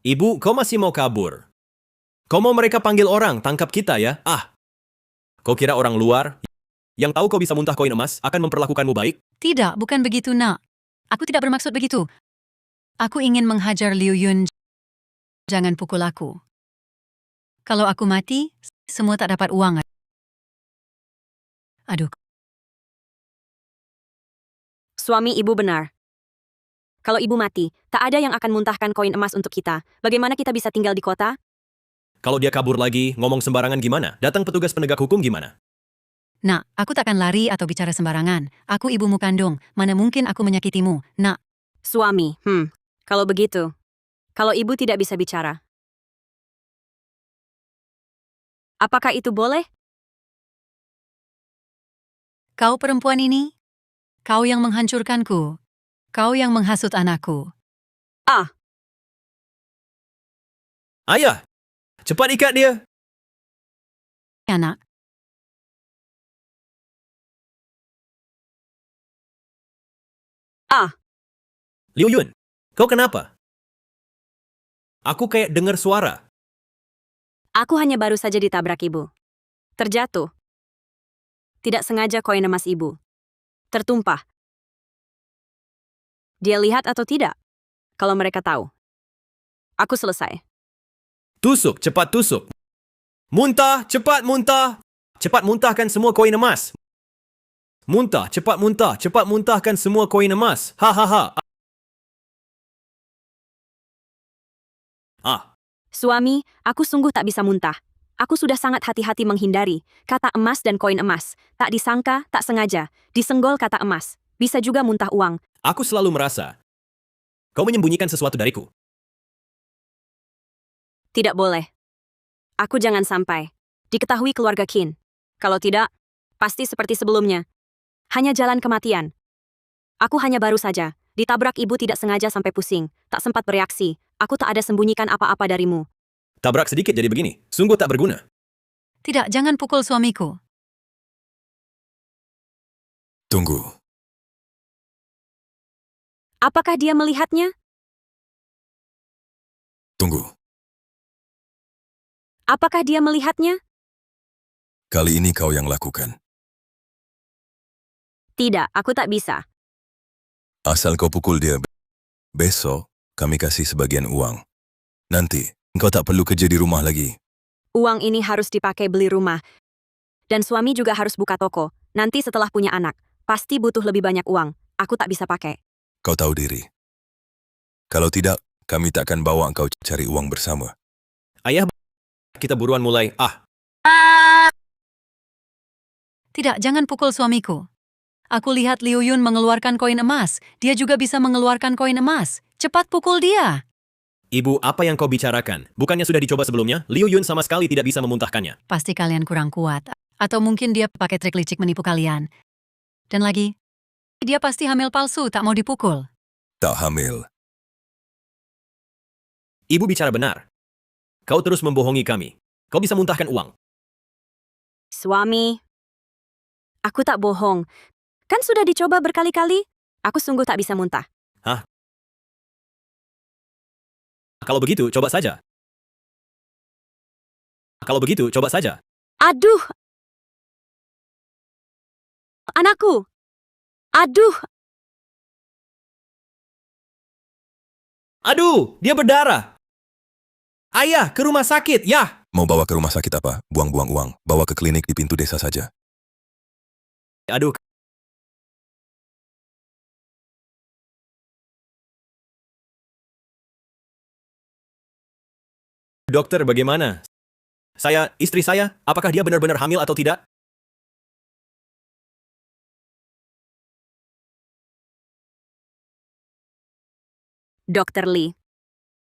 E: Ibu, kau masih mau kabur? Kau mau mereka panggil orang, tangkap kita ya? Kau kira orang luar yang tahu kau bisa muntah koin emas akan memperlakukanmu baik?
C: Tidak, bukan begitu, nak. Aku tidak bermaksud begitu. Aku ingin menghajar Liu Yun. Jangan pukul aku. Kalau aku mati, semua tak dapat uang. Aduh.
B: Suami ibu benar. Kalau ibu mati, tak ada yang akan muntahkan koin emas untuk kita. Bagaimana kita bisa tinggal di kota?
E: Kalau dia kabur lagi, ngomong sembarangan gimana? Datang petugas penegak hukum gimana?
C: Nak, aku takkan lari atau bicara sembarangan. Aku ibumu kandung. Mana mungkin aku menyakitimu, nak.
B: Suami, kalau begitu. Kalau ibu tidak bisa bicara. Apakah itu boleh?
C: Kau perempuan ini? Kau yang menghancurkanku. Kau yang menghasut anakku.
E: Ayah, cepat ikat dia.
C: Anak.
E: Liu Yun, kau kenapa? Aku kayak dengar suara.
B: Aku hanya baru saja ditabrak ibu. Terjatuh. Tidak sengaja koin emas ibu tertumpah. Dia lihat atau tidak? Kalau mereka tahu. Aku selesai.
E: Tusuk, cepat tusuk. Muntah, cepat muntah. Cepat muntahkan semua koin emas. Muntah, cepat muntahkan semua koin emas. Hahaha.
B: Suami, aku sungguh tak bisa muntah. Aku sudah sangat hati-hati menghindari kata emas dan koin emas. Tak disangka, tak sengaja. Disenggol kata emas. Bisa juga muntah uang.
E: Aku selalu merasa kau menyembunyikan sesuatu dariku.
B: Tidak boleh. Aku jangan sampai diketahui keluarga Qin. Kalau tidak, pasti seperti sebelumnya. Hanya jalan kematian. Aku hanya baru saja ditabrak ibu tidak sengaja sampai pusing. Tak sempat bereaksi. Aku tak ada sembunyikan apa-apa darimu.
E: Tabrak sedikit jadi begini. Sungguh tak berguna.
C: Tidak, jangan pukul suamiku.
A: Tunggu.
B: Apakah dia melihatnya?
A: Tunggu.
B: Apakah dia melihatnya?
A: Kali ini kau yang lakukan.
B: Tidak, aku tak bisa.
A: Asal kau pukul dia, besok kami kasih sebagian uang. Nanti, engkau tak perlu kerja di rumah lagi.
B: Uang ini harus dipakai beli rumah. Dan suami juga harus buka toko. Nanti setelah punya anak, pasti butuh lebih banyak uang. Aku tak bisa pakai.
A: Kau tahu diri. Kalau tidak, kami tak akan bawa engkau cari uang bersama.
E: Ayah, kita buruan mulai.
C: Tidak, jangan pukul suamiku. Aku lihat Liu Yun mengeluarkan koin emas. Dia juga bisa mengeluarkan koin emas. Cepat pukul dia.
E: Ibu, apa yang kau bicarakan? Bukannya sudah dicoba sebelumnya? Liu Yun sama sekali tidak bisa memuntahkannya.
C: Pasti kalian kurang kuat. Atau mungkin dia pakai trik licik menipu kalian. Dan lagi, dia pasti hamil palsu, tak mau dipukul.
A: Tak hamil.
E: Ibu bicara benar. Kau terus membohongi kami. Kau bisa muntahkan uang.
B: Suami, aku tak bohong. Kan sudah dicoba berkali-kali. Aku sungguh tak bisa muntah.
E: Kalau begitu, coba saja. Kalau begitu, coba saja.
B: Aduh! Anakku! Aduh!
E: Aduh, dia berdarah. Ayah, ke rumah sakit, ya.
A: Mau bawa ke rumah sakit apa? Buang-buang uang. Bawa ke klinik di pintu desa saja.
E: Aduh. Dokter, bagaimana? Istri saya, apakah dia benar-benar hamil atau tidak?
B: Dokter Lee.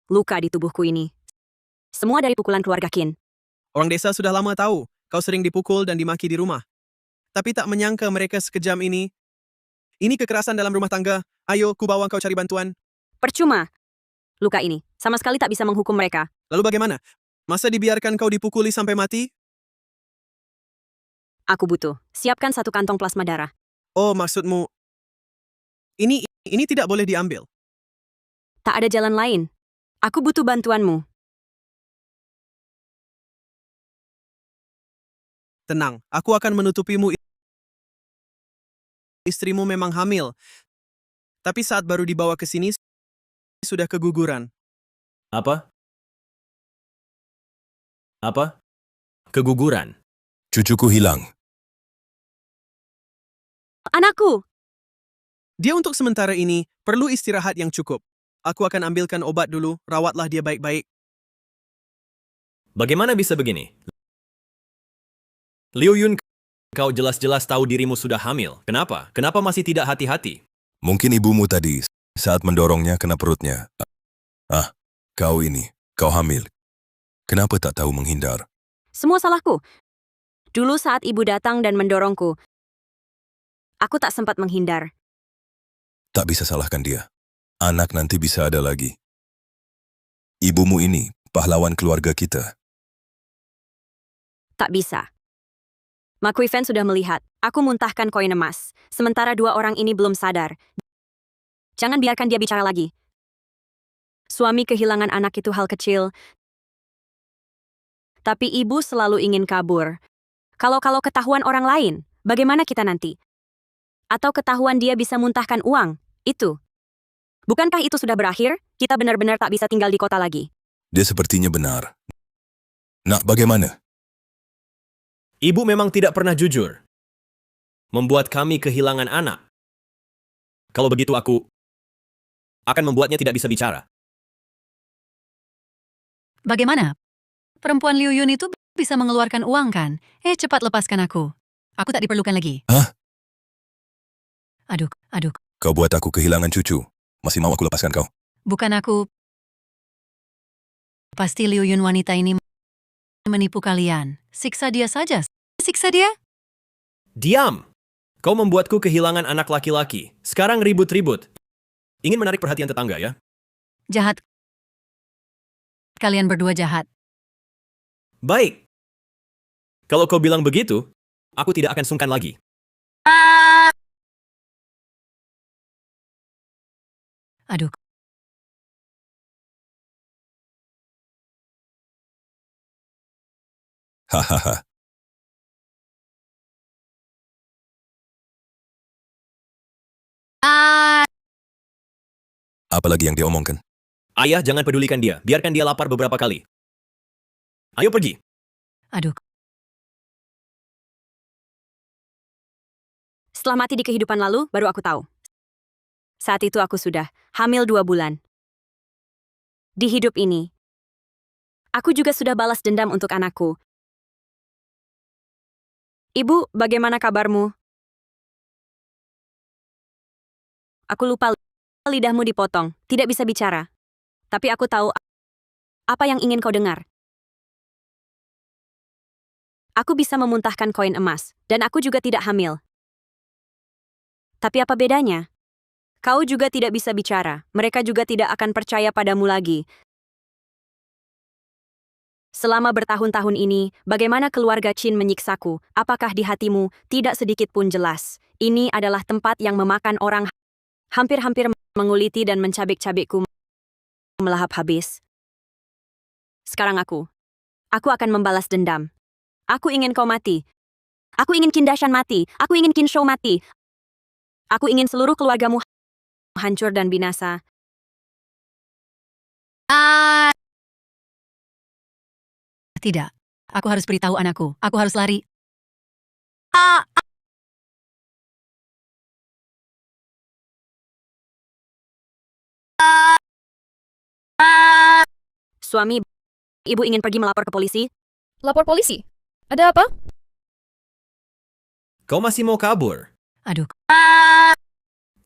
B: Luka di tubuhku ini. Semua dari pukulan keluarga Qin.
H: Orang desa sudah lama tahu kau sering dipukul dan dimaki di rumah. Tapi tak menyangka mereka sekejam ini. Ini kekerasan dalam rumah tangga. Ayo, ku bawa kau cari bantuan.
B: Percuma. Luka ini sama sekali tak bisa menghukum mereka.
H: Lalu bagaimana? Masa dibiarkan kau dipukuli sampai mati?
B: Aku butuh. Siapkan 1 kantong plasma darah.
H: Oh, maksudmu... Ini tidak boleh diambil.
B: Tak ada jalan lain. Aku butuh bantuanmu.
H: Tenang, aku akan menutupimu. Istrimu memang hamil. Tapi saat baru dibawa ke sini, sudah keguguran.
E: Apa? Apa? Keguguran.
A: Cucuku hilang.
B: Anakku!
H: Dia untuk sementara ini perlu istirahat yang cukup. Aku akan ambilkan obat dulu, rawatlah dia baik-baik.
E: Bagaimana bisa begini? Liu Yun, kau jelas-jelas tahu dirimu sudah hamil. Kenapa? Kenapa masih tidak hati-hati?
A: Mungkin ibumu tadi, saat mendorongnya kena perutnya. Kau ini, kau hamil. Kenapa tak tahu menghindar?
B: Semua salahku. Dulu saat ibu datang dan mendorongku, aku tak sempat menghindar.
A: Tak bisa salahkan dia. Anak nanti bisa ada lagi. Ibumu ini, pahlawan keluarga kita.
B: Tak bisa. McQuiven sudah melihat, aku muntahkan koin emas. Sementara 2 orang ini belum sadar. Jangan biarkan dia bicara lagi. Suami kehilangan anak itu hal kecil. Tapi ibu selalu ingin kabur. Kalau ketahuan orang lain, bagaimana kita nanti? Atau ketahuan dia bisa muntahkan uang, itu. Bukankah itu sudah berakhir? Kita benar-benar tak bisa tinggal di kota lagi.
A: Dia sepertinya benar. Nak, bagaimana?
E: Ibu memang tidak pernah jujur. Membuat kami kehilangan anak. Kalau begitu aku akan membuatnya tidak bisa bicara.
C: Bagaimana? Perempuan Liu Yun itu bisa mengeluarkan uang kan? Cepat lepaskan aku. Aku tak diperlukan lagi.
A: Hah?
C: Aduh.
A: Kau buat aku kehilangan cucu. Masih mau aku lepaskan kau?
C: Bukan aku. Pasti Liu Yun wanita ini menipu kalian. Siksa dia saja. Siksa dia?
E: Diam! Kau membuatku kehilangan anak laki-laki. Sekarang ribut-ribut. Ingin menarik perhatian tetangga ya?
C: Jahat. Kalian berdua jahat.
E: Baik. Kalau kau bilang begitu, aku tidak akan sungkan lagi.
C: Aduh.
A: Hahaha. Apa lagi yang dia omongkan?
E: Ayah, jangan pedulikan dia. Biarkan dia lapar beberapa kali. Ayo pergi.
C: Aduh.
B: Setelah mati di kehidupan lalu, baru aku tahu. Saat itu aku sudah hamil 2 bulan. Di hidup ini, aku juga sudah balas dendam untuk anakku. Ibu, bagaimana kabarmu? Aku lupa lidahmu dipotong, tidak bisa bicara. Tapi aku tahu apa yang ingin kau dengar. Aku bisa memuntahkan koin emas, dan aku juga tidak hamil. Tapi apa bedanya? Kau juga tidak bisa bicara, mereka juga tidak akan percaya padamu lagi. Selama bertahun-tahun ini, bagaimana keluarga Qin menyiksaku? Apakah di hatimu tidak sedikit pun jelas? Ini adalah tempat yang memakan orang, hampir-hampir menguliti dan mencabik-cabikku melahap habis. Sekarang aku akan membalas dendam. Aku ingin kau mati. Aku ingin Qin Dashan mati. Aku ingin Qin Shou mati. Aku ingin seluruh keluargamu hancur dan binasa.
C: Tidak. Aku harus beritahu anakku. Aku harus lari.
B: Suami, ibu ingin pergi melapor ke polisi?
D: Lapor polisi? Ada apa?
E: Kau masih mau kabur?
C: Aduh.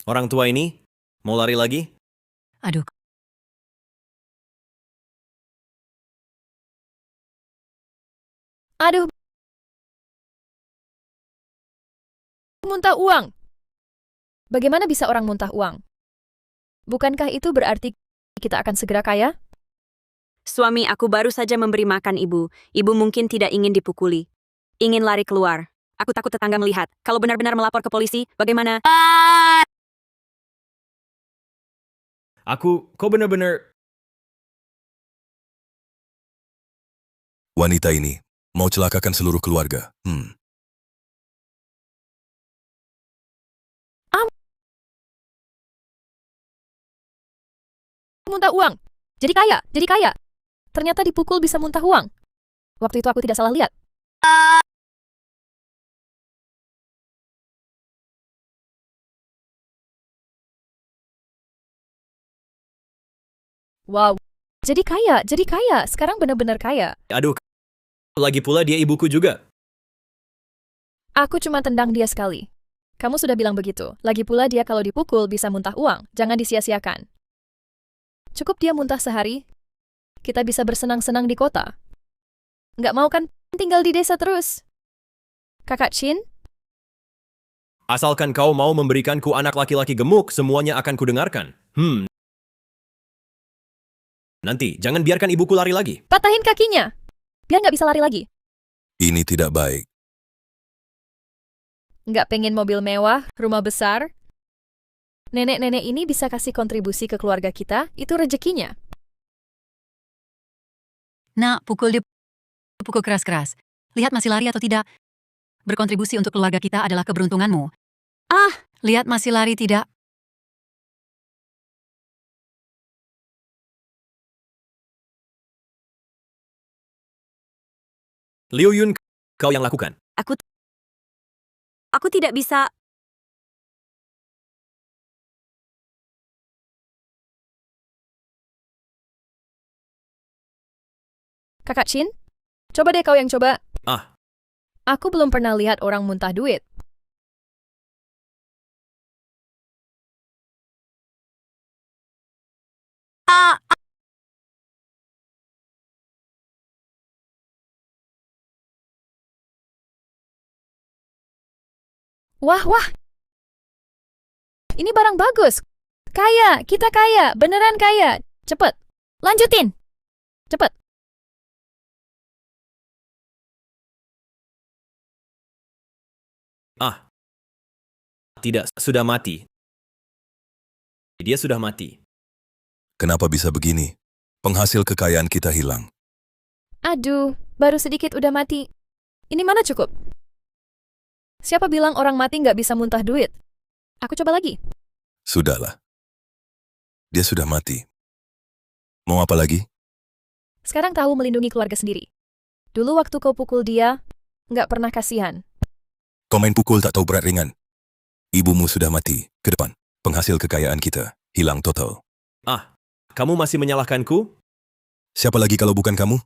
E: Orang tua ini mau lari lagi?
C: Aduh.
D: Aduh. Muntah uang. Bagaimana bisa orang muntah uang? Bukankah itu berarti kita akan segera kaya?
B: Suami, aku baru saja memberi makan ibu. Ibu mungkin tidak ingin dipukuli. Ingin lari keluar. Aku takut tetangga melihat. Kalau benar-benar melapor ke polisi, bagaimana?
E: Kau benar-benar...
A: Wanita ini mau celakakan seluruh keluarga.
D: Muntah uang. Jadi kaya. Ternyata dipukul bisa muntah uang. Waktu itu aku tidak salah lihat. Wow. Jadi kaya. Sekarang benar-benar kaya.
E: Aduh, lagi pula dia ibuku juga.
D: Aku cuma tendang dia sekali. Kamu sudah bilang begitu. Lagi pula dia kalau dipukul bisa muntah uang. Jangan disia-siakan. Cukup dia muntah sehari, kita bisa bersenang-senang di kota. Nggak mau kan tinggal di desa terus? Kakak Qin?
E: Asalkan kau mau memberikanku anak laki-laki gemuk, semuanya akan kudengarkan. Nanti, jangan biarkan ibuku lari lagi.
D: Patahin kakinya. Biar nggak bisa lari lagi.
A: Ini tidak baik.
D: Nggak pengen mobil mewah, rumah besar? Nenek-nenek ini bisa kasih kontribusi ke keluarga kita, itu rezekinya.
C: Nak, pukul dia pukul keras-keras. Lihat masih lari atau tidak. Berkontribusi untuk keluarga kita adalah keberuntunganmu.
B: Ah,
C: Lihat masih lari tidak.
E: Liu Yun, kau yang lakukan.
B: aku tidak bisa.
D: Kakak Chin, coba deh kau yang coba.
E: Ah,
D: Aku belum pernah lihat orang muntah duit.
B: Ah,
D: Wah, wah. Ini barang bagus. Kaya, kita kaya, beneran kaya. Cepet, lanjutin. Cepet.
E: tidak, sudah mati. Dia sudah mati.
A: Kenapa bisa begini? Penghasil kekayaan kita hilang.
D: Aduh, baru sedikit udah mati. Ini mana cukup? Siapa bilang orang mati nggak bisa muntah duit? Aku coba lagi.
A: Sudahlah. Dia sudah mati. Mau apa lagi?
D: Sekarang tahu melindungi keluarga sendiri. Dulu waktu kau pukul dia, nggak pernah kasihan.
A: Kau main pukul tak tahu berat ringan. Ibumu sudah mati. Ke depan, penghasil kekayaan kita hilang total.
E: Kamu masih menyalahkanku?
A: Siapa lagi kalau bukan kamu?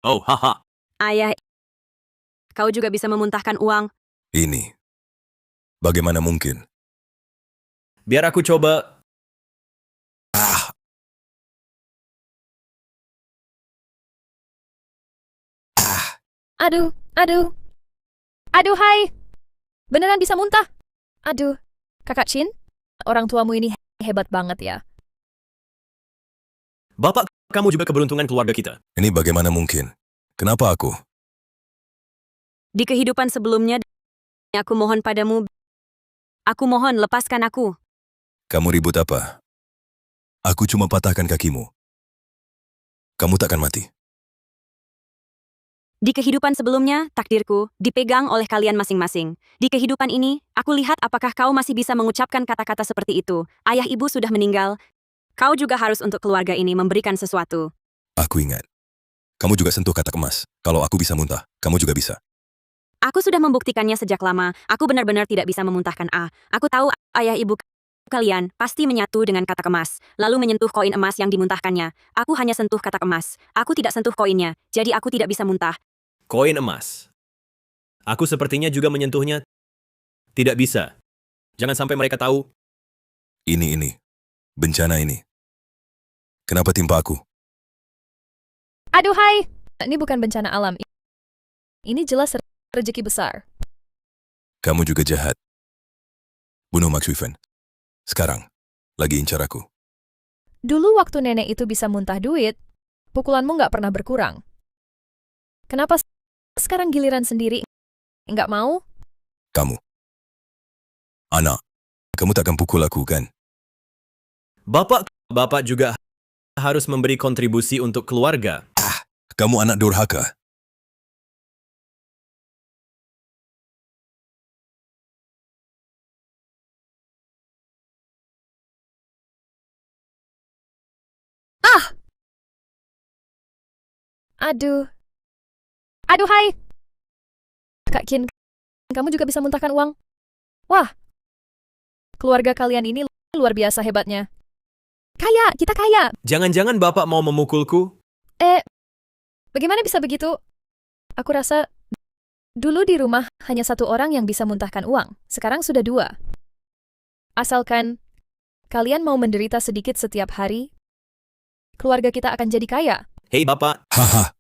E: Oh, haha.
B: ayah, kau juga bisa memuntahkan uang.
A: Ini. Bagaimana mungkin?
E: Biar aku coba.
D: Aduh, aduh. Aduh, hai. Beneran bisa muntah? Aduh, kakak Chin, orang tuamu ini hebat banget ya.
E: Bapak, kamu juga keberuntungan keluarga kita.
A: Ini bagaimana mungkin? Kenapa aku?
B: Di kehidupan sebelumnya, aku mohon padamu. Aku mohon, lepaskan aku.
A: Kamu ribut apa? Aku cuma patahkan kakimu. Kamu takkan mati.
B: Di kehidupan sebelumnya, takdirku dipegang oleh kalian masing-masing. Di kehidupan ini, aku lihat apakah kau masih bisa mengucapkan kata-kata seperti itu. Ayah ibu sudah meninggal. Kau juga harus untuk keluarga ini memberikan sesuatu.
A: Aku ingat. Kamu juga sentuh kata kemas. Kalau aku bisa muntah, kamu juga bisa.
B: Aku sudah membuktikannya sejak lama. Aku benar-benar tidak bisa memuntahkan Aku tahu ayah ibu kalian pasti menyatu dengan kata kemas, lalu menyentuh koin emas yang dimuntahkannya. Aku hanya sentuh kata kemas. Aku tidak sentuh koinnya, jadi aku tidak bisa muntah.
E: Koin emas. Aku sepertinya juga menyentuhnya. Tidak bisa. Jangan sampai mereka tahu.
A: Ini. Bencana ini. Kenapa timpa aku?
D: Aduh, hai. Ini bukan bencana alam. Ini jelas rezeki besar.
A: Kamu juga jahat. Bunuh Max Wiffen. Sekarang, lagi incar aku.
D: Dulu waktu nenek itu bisa muntah duit, pukulanmu nggak pernah berkurang. Kenapa sekarang giliran sendiri nggak mau?
A: Kamu. Anak, kamu takkan pukul aku, kan?
E: Bapak juga harus memberi kontribusi untuk keluarga.
A: Kamu anak durhaka.
D: Aduh. Aduh, hai. Kak Kin, kamu juga bisa muntahkan uang? Wah. Keluarga kalian ini luar biasa hebatnya. Kaya, kita kaya.
E: Jangan-jangan Bapak mau memukulku?
D: Bagaimana bisa begitu? Aku rasa dulu di rumah hanya satu orang yang bisa muntahkan uang. Sekarang sudah 2. Asalkan kalian mau menderita sedikit setiap hari, keluarga kita akan jadi kaya.
E: Hei Bapak,
A: Haha.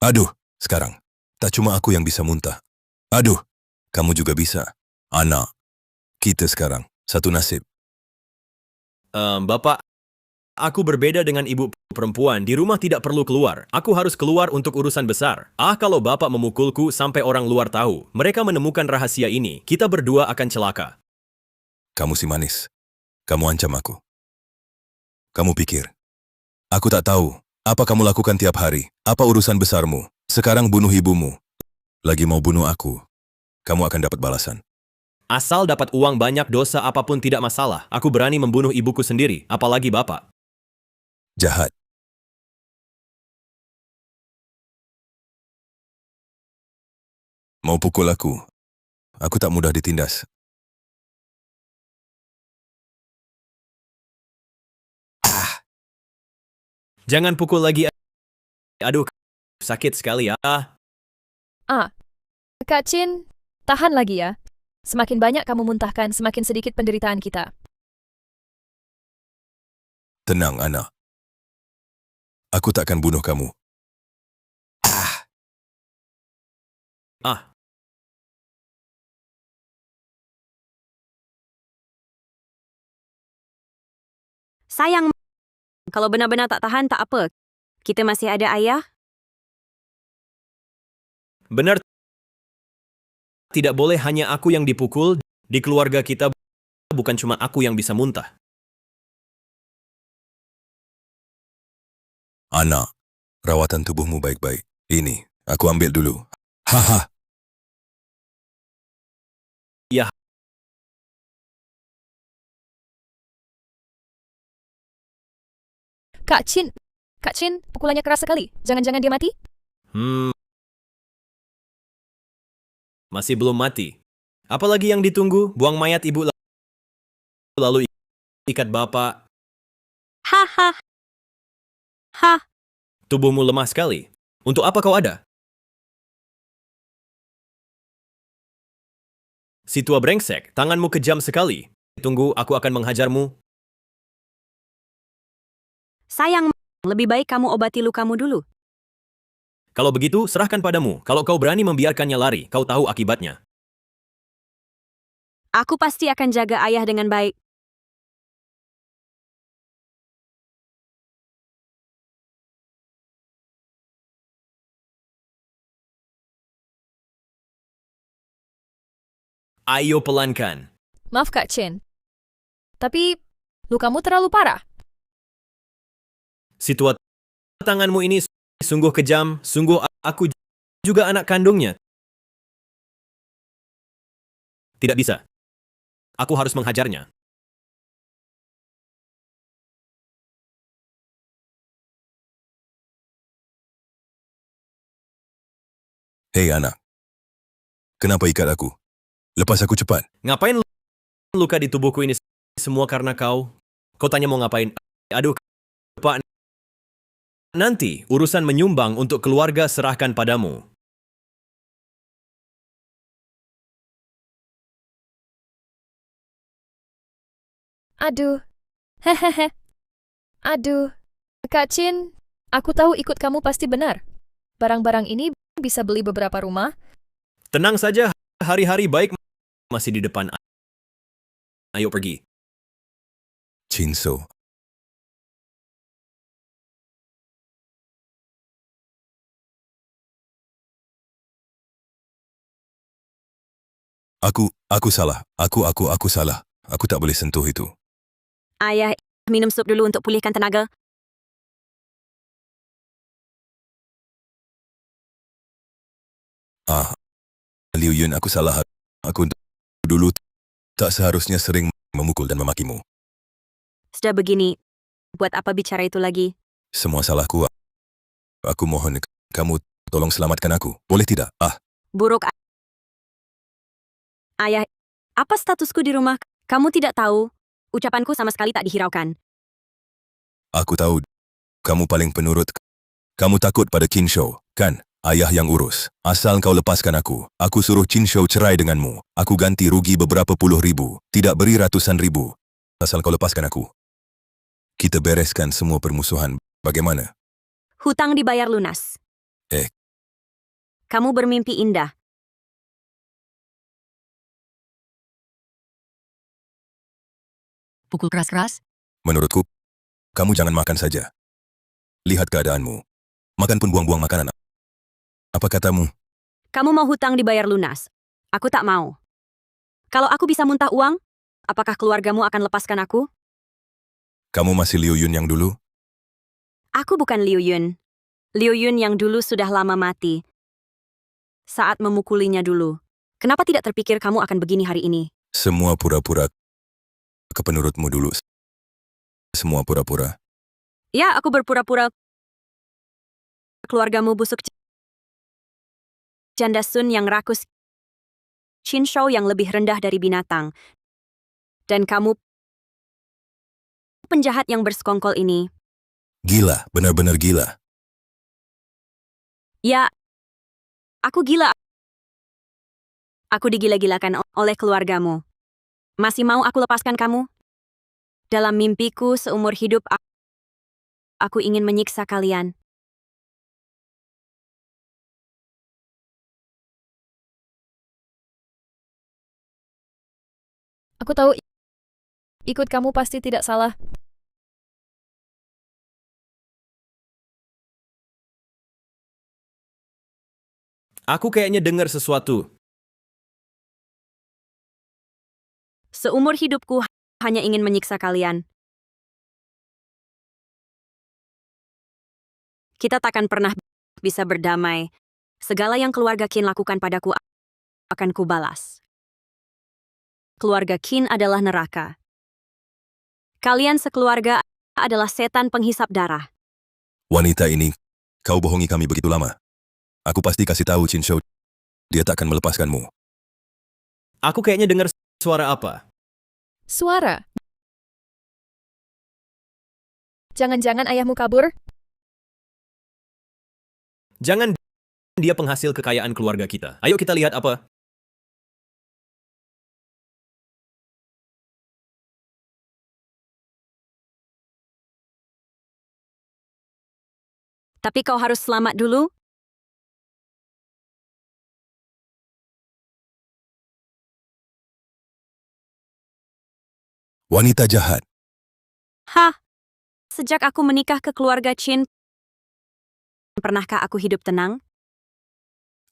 A: Aduh, sekarang. Tak cuma aku yang bisa muntah. Aduh, kamu juga bisa. Anak. Kita sekarang. Satu nasib.
E: Bapak, Aku berbeda dengan ibu perempuan, di rumah tidak perlu keluar. Aku harus keluar untuk urusan besar. Kalau bapak memukulku sampai orang luar tahu, mereka menemukan rahasia ini, kita berdua akan celaka.
A: Kamu si manis. Kamu ancam aku. Kamu pikir, aku tak tahu apa kamu lakukan tiap hari, apa urusan besarmu. Sekarang bunuh ibumu. Lagi mau bunuh aku. Kamu akan dapat balasan.
E: Asal dapat uang banyak, dosa apapun tidak masalah. Aku berani membunuh ibuku sendiri, apalagi bapak.
A: Jahat. Mau pukul aku? Aku tak mudah ditindas.
E: Jangan pukul lagi. Aduh, sakit sekali ya.
D: Kak Chin, tahan lagi ya. Semakin banyak kamu muntahkan, semakin sedikit penderitaan kita.
A: Tenang, Ana. Aku takkan bunuh kamu.
B: Sayang, kalau benar-benar tak tahan tak apa. Kita masih ada ayah.
E: Benar, tidak boleh hanya aku yang dipukul. Di keluarga kita bukan cuma aku yang bisa muntah.
A: Ana, rawatan tubuhmu baik-baik. Ini, aku ambil dulu. Haha.
E: Ya.
D: Kak Chin, pukulannya keras sekali. Jangan-jangan dia mati?
E: Masih belum mati. Apalagi yang ditunggu? Buang mayat ibu lalu ikat bapak.
B: Haha. Hah.
E: Tubuhmu lemah sekali. Untuk apa kau ada? Si tua brengsek, tanganmu kejam sekali. Tunggu, aku akan menghajarmu.
B: Sayang, lebih baik kamu obati lukamu dulu.
E: Kalau begitu, serahkan padamu. Kalau kau berani membiarkannya lari, kau tahu akibatnya.
B: Aku pasti akan jaga ayah dengan baik.
E: Ayo pelankan.
D: Maaf Kak Chin. Tapi, lukamu terlalu parah.
E: Si tua, tanganmu ini sungguh kejam, sungguh aku juga anak kandungnya. Tidak bisa. Aku harus menghajarnya.
A: Hei anak. Kenapa ikat aku? Lepas aku cepat.
E: Ngapain luka di tubuhku ini semua karena kau? Kau tanya mau ngapain? Aduh, Pak. Nanti urusan menyumbang untuk keluarga serahkan padamu.
D: Aduh. Hehehe. Aduh. Kak Chin, aku tahu ikut kamu pasti benar. Barang-barang ini bisa beli beberapa rumah.
E: Tenang saja, hari-hari baik masih di depan. Ayo pergi.
A: Chinso. Aku salah. Aku salah. Aku tak boleh sentuh itu.
B: Ayah, minum sup dulu untuk pulihkan tenaga.
A: Liu Yun, aku salah. Aku dulu tak seharusnya sering memukul dan memakimu.
B: Sudah begini, buat apa bicara itu lagi?
A: Semua salahku. Aku mohon kamu tolong selamatkan aku. Boleh tidak?
B: Buruk. Ayah, apa statusku di rumah? Kamu tidak tahu. Ucapanku sama sekali tak dihiraukan.
A: Aku tahu kamu paling penurut. Kamu takut pada Qin Shou, kan? Ayah yang urus. Asal kau lepaskan aku suruh Qin Shou cerai denganmu. Aku ganti rugi beberapa puluh ribu, tidak beri ratusan ribu. Asal kau lepaskan aku. Kita bereskan semua permusuhan. Bagaimana?
B: Hutang dibayar lunas. Kamu bermimpi indah.
G: Pukul keras-keras?
A: Menurutku, Kamu jangan makan saja. Lihat keadaanmu. Makan pun buang-buang makanan. Apa katamu?
B: Kamu mau hutang dibayar lunas? Aku tak mau. Kalau aku bisa muntah uang, apakah keluargamu akan lepaskan aku?
A: Kamu masih Liu Yun yang dulu?
B: Aku bukan Liu Yun. Liu Yun yang dulu sudah lama mati. Saat memukulinya dulu. Kenapa tidak terpikir kamu akan begini hari ini?
A: Semua pura-pura. Kepenurutmu dulu. Semua pura-pura.
B: Ya, aku berpura-pura. Keluargamu busuk. Janda Sun yang rakus. Qin Shou yang lebih rendah dari binatang. Dan kamu penjahat yang bersekongkol ini.
A: Gila, benar-benar gila.
B: Ya, aku gila. Aku digila-gilakan oleh keluargamu. Masih mau aku lepaskan kamu? Dalam mimpiku seumur hidup, aku ingin menyiksa kalian.
D: Aku tahu ikut kamu pasti tidak salah.
E: Aku kayaknya dengar sesuatu.
B: Seumur hidupku hanya ingin menyiksa kalian. Kita takkan pernah bisa berdamai. Segala yang keluarga Qin lakukan padaku akan kubalas. Keluarga Qin adalah neraka. Kalian sekeluarga adalah setan penghisap darah.
A: Wanita ini, kau bohongi kami begitu lama. Aku pasti kasih tahu Qin Shou. Dia tak akan melepaskanmu.
E: Aku kayaknya dengar suara apa?
D: Suara. Jangan-jangan ayahmu kabur?
E: Jangan dia penghasil kekayaan keluarga kita. Ayo kita lihat apa.
B: Tapi kau harus selamat dulu.
A: Wanita jahat.
B: Hah? Sejak aku menikah ke keluarga Qin, pernahkah aku hidup tenang?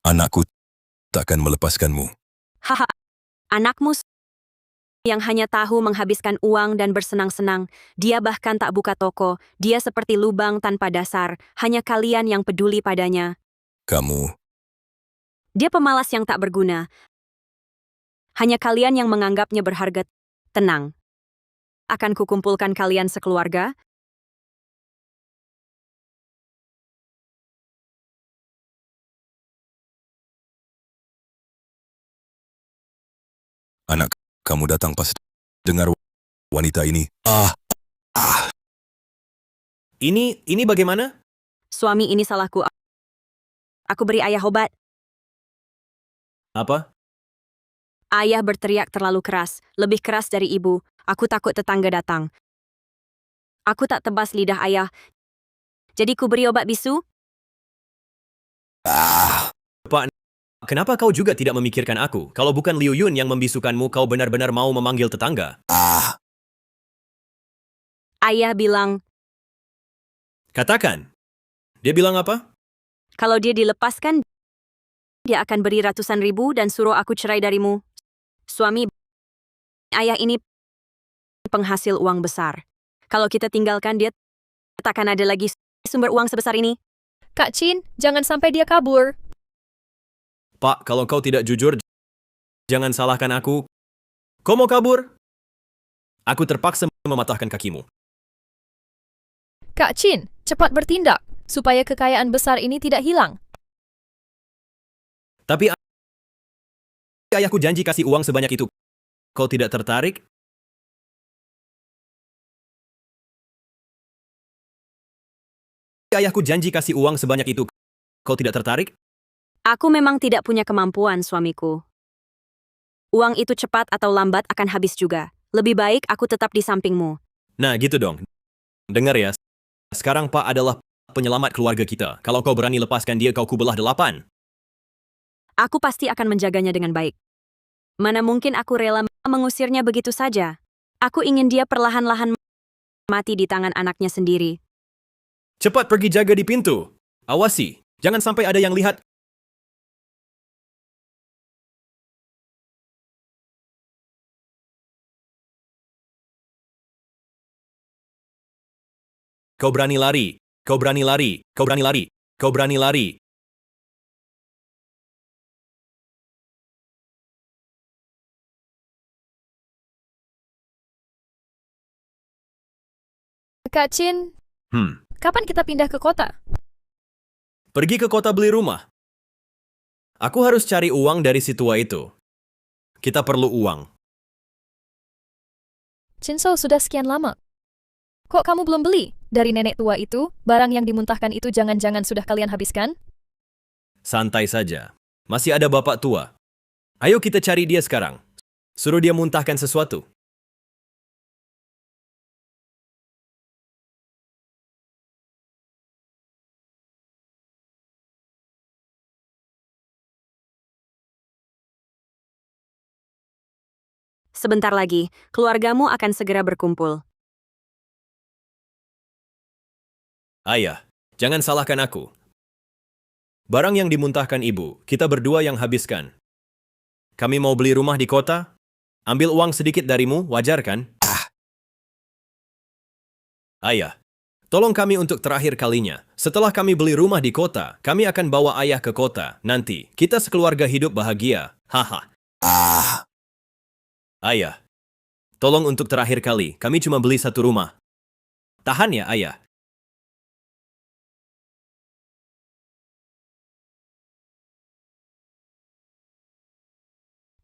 A: Anakku takkan melepaskanmu.
B: Haha, anakmu yang hanya tahu menghabiskan uang dan bersenang-senang. Dia bahkan tak buka toko. Dia seperti lubang tanpa dasar. Hanya kalian yang peduli padanya.
A: Kamu,
B: Dia pemalas yang tak berguna. Hanya kalian yang menganggapnya berharga. Tenang. Akan kukumpulkan kalian sekeluarga.
A: anak kamu datang pas dengar wanita ini.
E: Ini bagaimana?
B: Suami ini salahku. Aku beri ayah obat.
E: Apa?
B: Ayah berteriak terlalu keras. Lebih keras dari ibu. Aku takut tetangga datang. Aku tak tebas lidah ayah. Jadi ku beri obat bisu.
E: Pak, kenapa kau juga tidak memikirkan aku? Kalau bukan Liu Yun yang membisukanmu, kau benar-benar mau memanggil tetangga.
B: Ayah bilang,
E: Katakan. Dia bilang apa?
B: kalau dia dilepaskan, dia akan beri ratusan ribu dan suruh aku cerai darimu. Suami ayah ini penghasil uang besar. Kalau kita tinggalkan dia, takkan ada lagi sumber uang sebesar ini.
D: Kak Qin, jangan sampai dia kabur.
E: Pak, kalau kau tidak jujur, jangan salahkan aku. Kau mau kabur? Aku terpaksa mematahkan kakimu.
D: Kak Qin, cepat bertindak, supaya kekayaan besar ini tidak hilang.
E: Tapi ayahku janji kasih uang sebanyak itu. Kau tidak tertarik? Ayahku janji kasih uang sebanyak itu. Kau tidak tertarik?
B: Aku memang tidak punya kemampuan, suamiku. Uang itu cepat atau lambat akan habis juga. Lebih baik aku tetap di sampingmu.
E: Nah, gitu dong. Dengar ya. Sekarang Pak adalah penyelamat keluarga kita. Kalau kau berani lepaskan dia, kau kubelah 8.
B: Aku pasti akan menjaganya dengan baik. Mana mungkin aku rela mengusirnya begitu saja. Aku ingin dia perlahan-lahan mati di tangan anaknya sendiri.
E: Cepat pergi jaga di pintu. Awasi, jangan sampai ada yang lihat. Kau berani lari, kau berani lari, kau berani lari, kau berani lari.
D: Kak Chin, kapan kita pindah ke kota?
E: Pergi ke kota beli rumah. Aku harus cari uang dari si tua itu. Kita perlu uang.
D: Chinso sudah sekian lama. Kok kamu belum beli? Dari nenek tua itu, barang yang dimuntahkan itu jangan-jangan sudah kalian habiskan?
E: Santai saja. Masih ada bapak tua. Ayo kita cari dia sekarang. Suruh dia muntahkan sesuatu.
B: Sebentar lagi, keluargamu akan segera berkumpul.
E: Ayah, jangan salahkan aku. Barang yang dimuntahkan ibu, kita berdua yang habiskan. Kami mau beli rumah di kota? Ambil uang sedikit darimu, wajar kan? Ayah, tolong kami untuk terakhir kalinya. Setelah kami beli rumah di kota, kami akan bawa ayah ke kota. Nanti, kita sekeluarga hidup bahagia. Haha. Ayah, tolong untuk terakhir kali, kami cuma beli satu rumah. Tahan ya, ayah.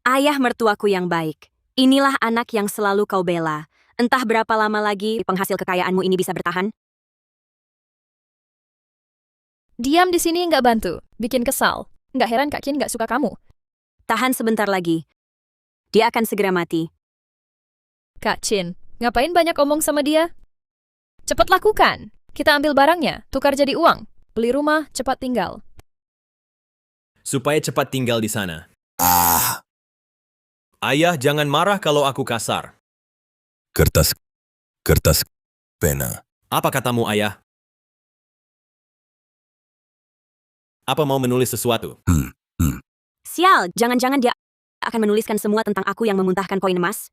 B: Ayah mertuaku yang baik. Inilah anak yang selalu kau bela. Entah berapa lama lagi penghasil kekayaanmu ini bisa bertahan.
D: Diam di sini nggak bantu, bikin kesal. Nggak heran Kak Chin nggak suka kamu.
B: Tahan sebentar lagi. Dia akan segera mati.
D: Kak Chin, ngapain banyak omong sama dia? Cepat lakukan. Kita ambil barangnya, tukar jadi uang. Beli rumah, cepat tinggal.
E: Supaya cepat tinggal di sana. Ayah, jangan marah kalau aku kasar.
A: Kertas, pena.
E: Apa katamu, ayah? Apa mau menulis sesuatu?
B: Sial, jangan-jangan dia akan menuliskan semua tentang aku yang memuntahkan koin emas.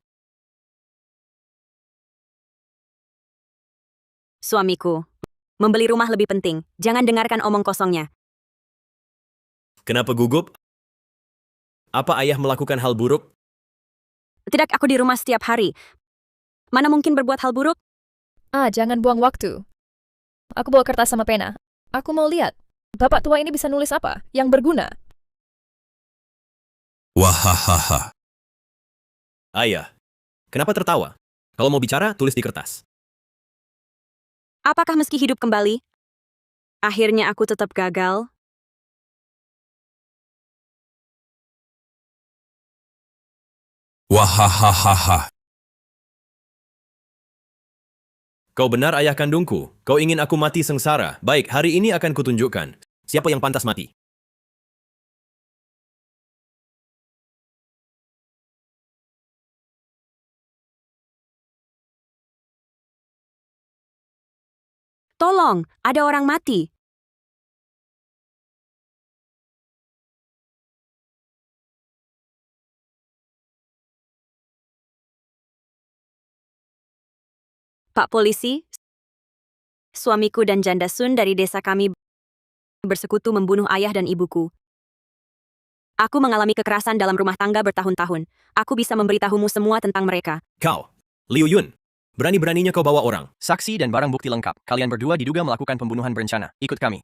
B: Suamiku, membeli rumah lebih penting. Jangan dengarkan omong kosongnya.
E: Kenapa gugup? Apa ayah melakukan hal buruk?
B: Tidak, aku di rumah setiap hari. Mana mungkin berbuat hal buruk?
D: Jangan buang waktu. Aku bawa kertas sama pena. Aku mau lihat. Bapak tua ini bisa nulis apa? Yang berguna.
A: Wahahaha.
E: Ayah, kenapa tertawa? Kalau mau bicara, tulis di kertas.
B: Apakah meski hidup kembali, akhirnya aku tetap gagal?
A: Wahahaha.
E: Kau benar, ayah kandungku. Kau ingin aku mati sengsara. Baik, hari ini akan kutunjukkan siapa yang pantas mati.
B: Tolong, ada orang mati. Pak Polisi, suamiku dan janda Sun dari desa kami bersekutu membunuh ayah dan ibuku. Aku mengalami kekerasan dalam rumah tangga bertahun-tahun. Aku bisa memberitahumu semua tentang mereka.
E: Kau, Liu Yun. Berani-beraninya kau bawa orang.
I: Saksi dan barang bukti lengkap. Kalian berdua diduga melakukan pembunuhan berencana. Ikut kami.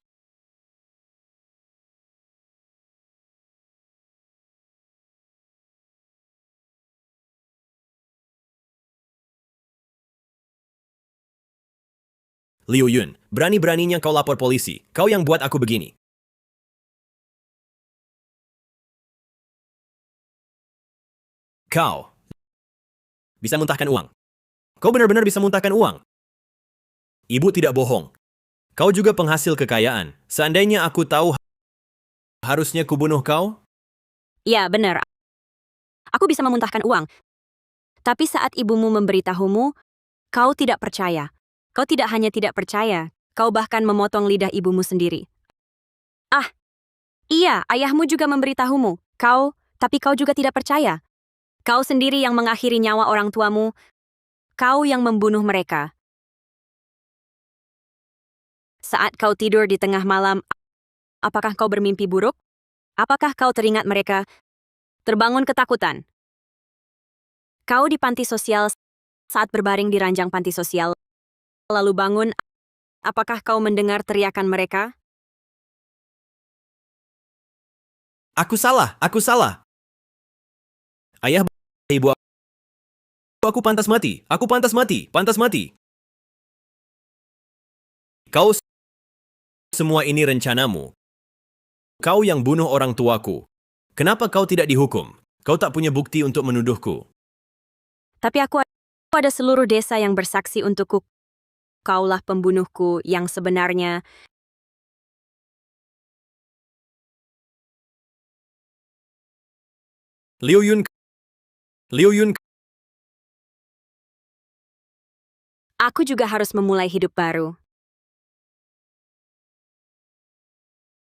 E: Liu Yun, berani-beraninya kau lapor polisi. Kau yang buat aku begini. Kau bisa muntahkan uang. Kau benar-benar bisa muntahkan uang. Ibu tidak bohong. Kau juga penghasil kekayaan. Seandainya aku tahu harusnya kubunuh kau,
B: Ya, benar. Aku bisa memuntahkan uang. Tapi saat ibumu memberitahumu, kau tidak percaya. Kau tidak hanya tidak percaya, kau bahkan memotong lidah ibumu sendiri. Ah, iya, ayahmu juga memberitahumu. Tapi kau juga tidak percaya. Kau sendiri yang mengakhiri nyawa orang tuamu. Kau yang membunuh mereka. Saat kau tidur di tengah malam, apakah kau bermimpi buruk? Apakah kau teringat mereka? Terbangun ketakutan. Kau di panti sosial saat berbaring di ranjang panti sosial. Lalu bangun, apakah kau mendengar teriakan mereka?
E: Aku salah, aku salah. Ayah, ibu, aku pantas mati, aku pantas mati, pantas mati. Kau semua ini rencanamu. Kau yang bunuh orang tuaku. Kenapa kau tidak dihukum? Kau tak punya bukti untuk menuduhku.
B: Tapi aku ada seluruh desa yang bersaksi untukku. Kaulah pembunuhku yang sebenarnya.
E: Liu Yun,
B: Aku juga harus memulai hidup baru.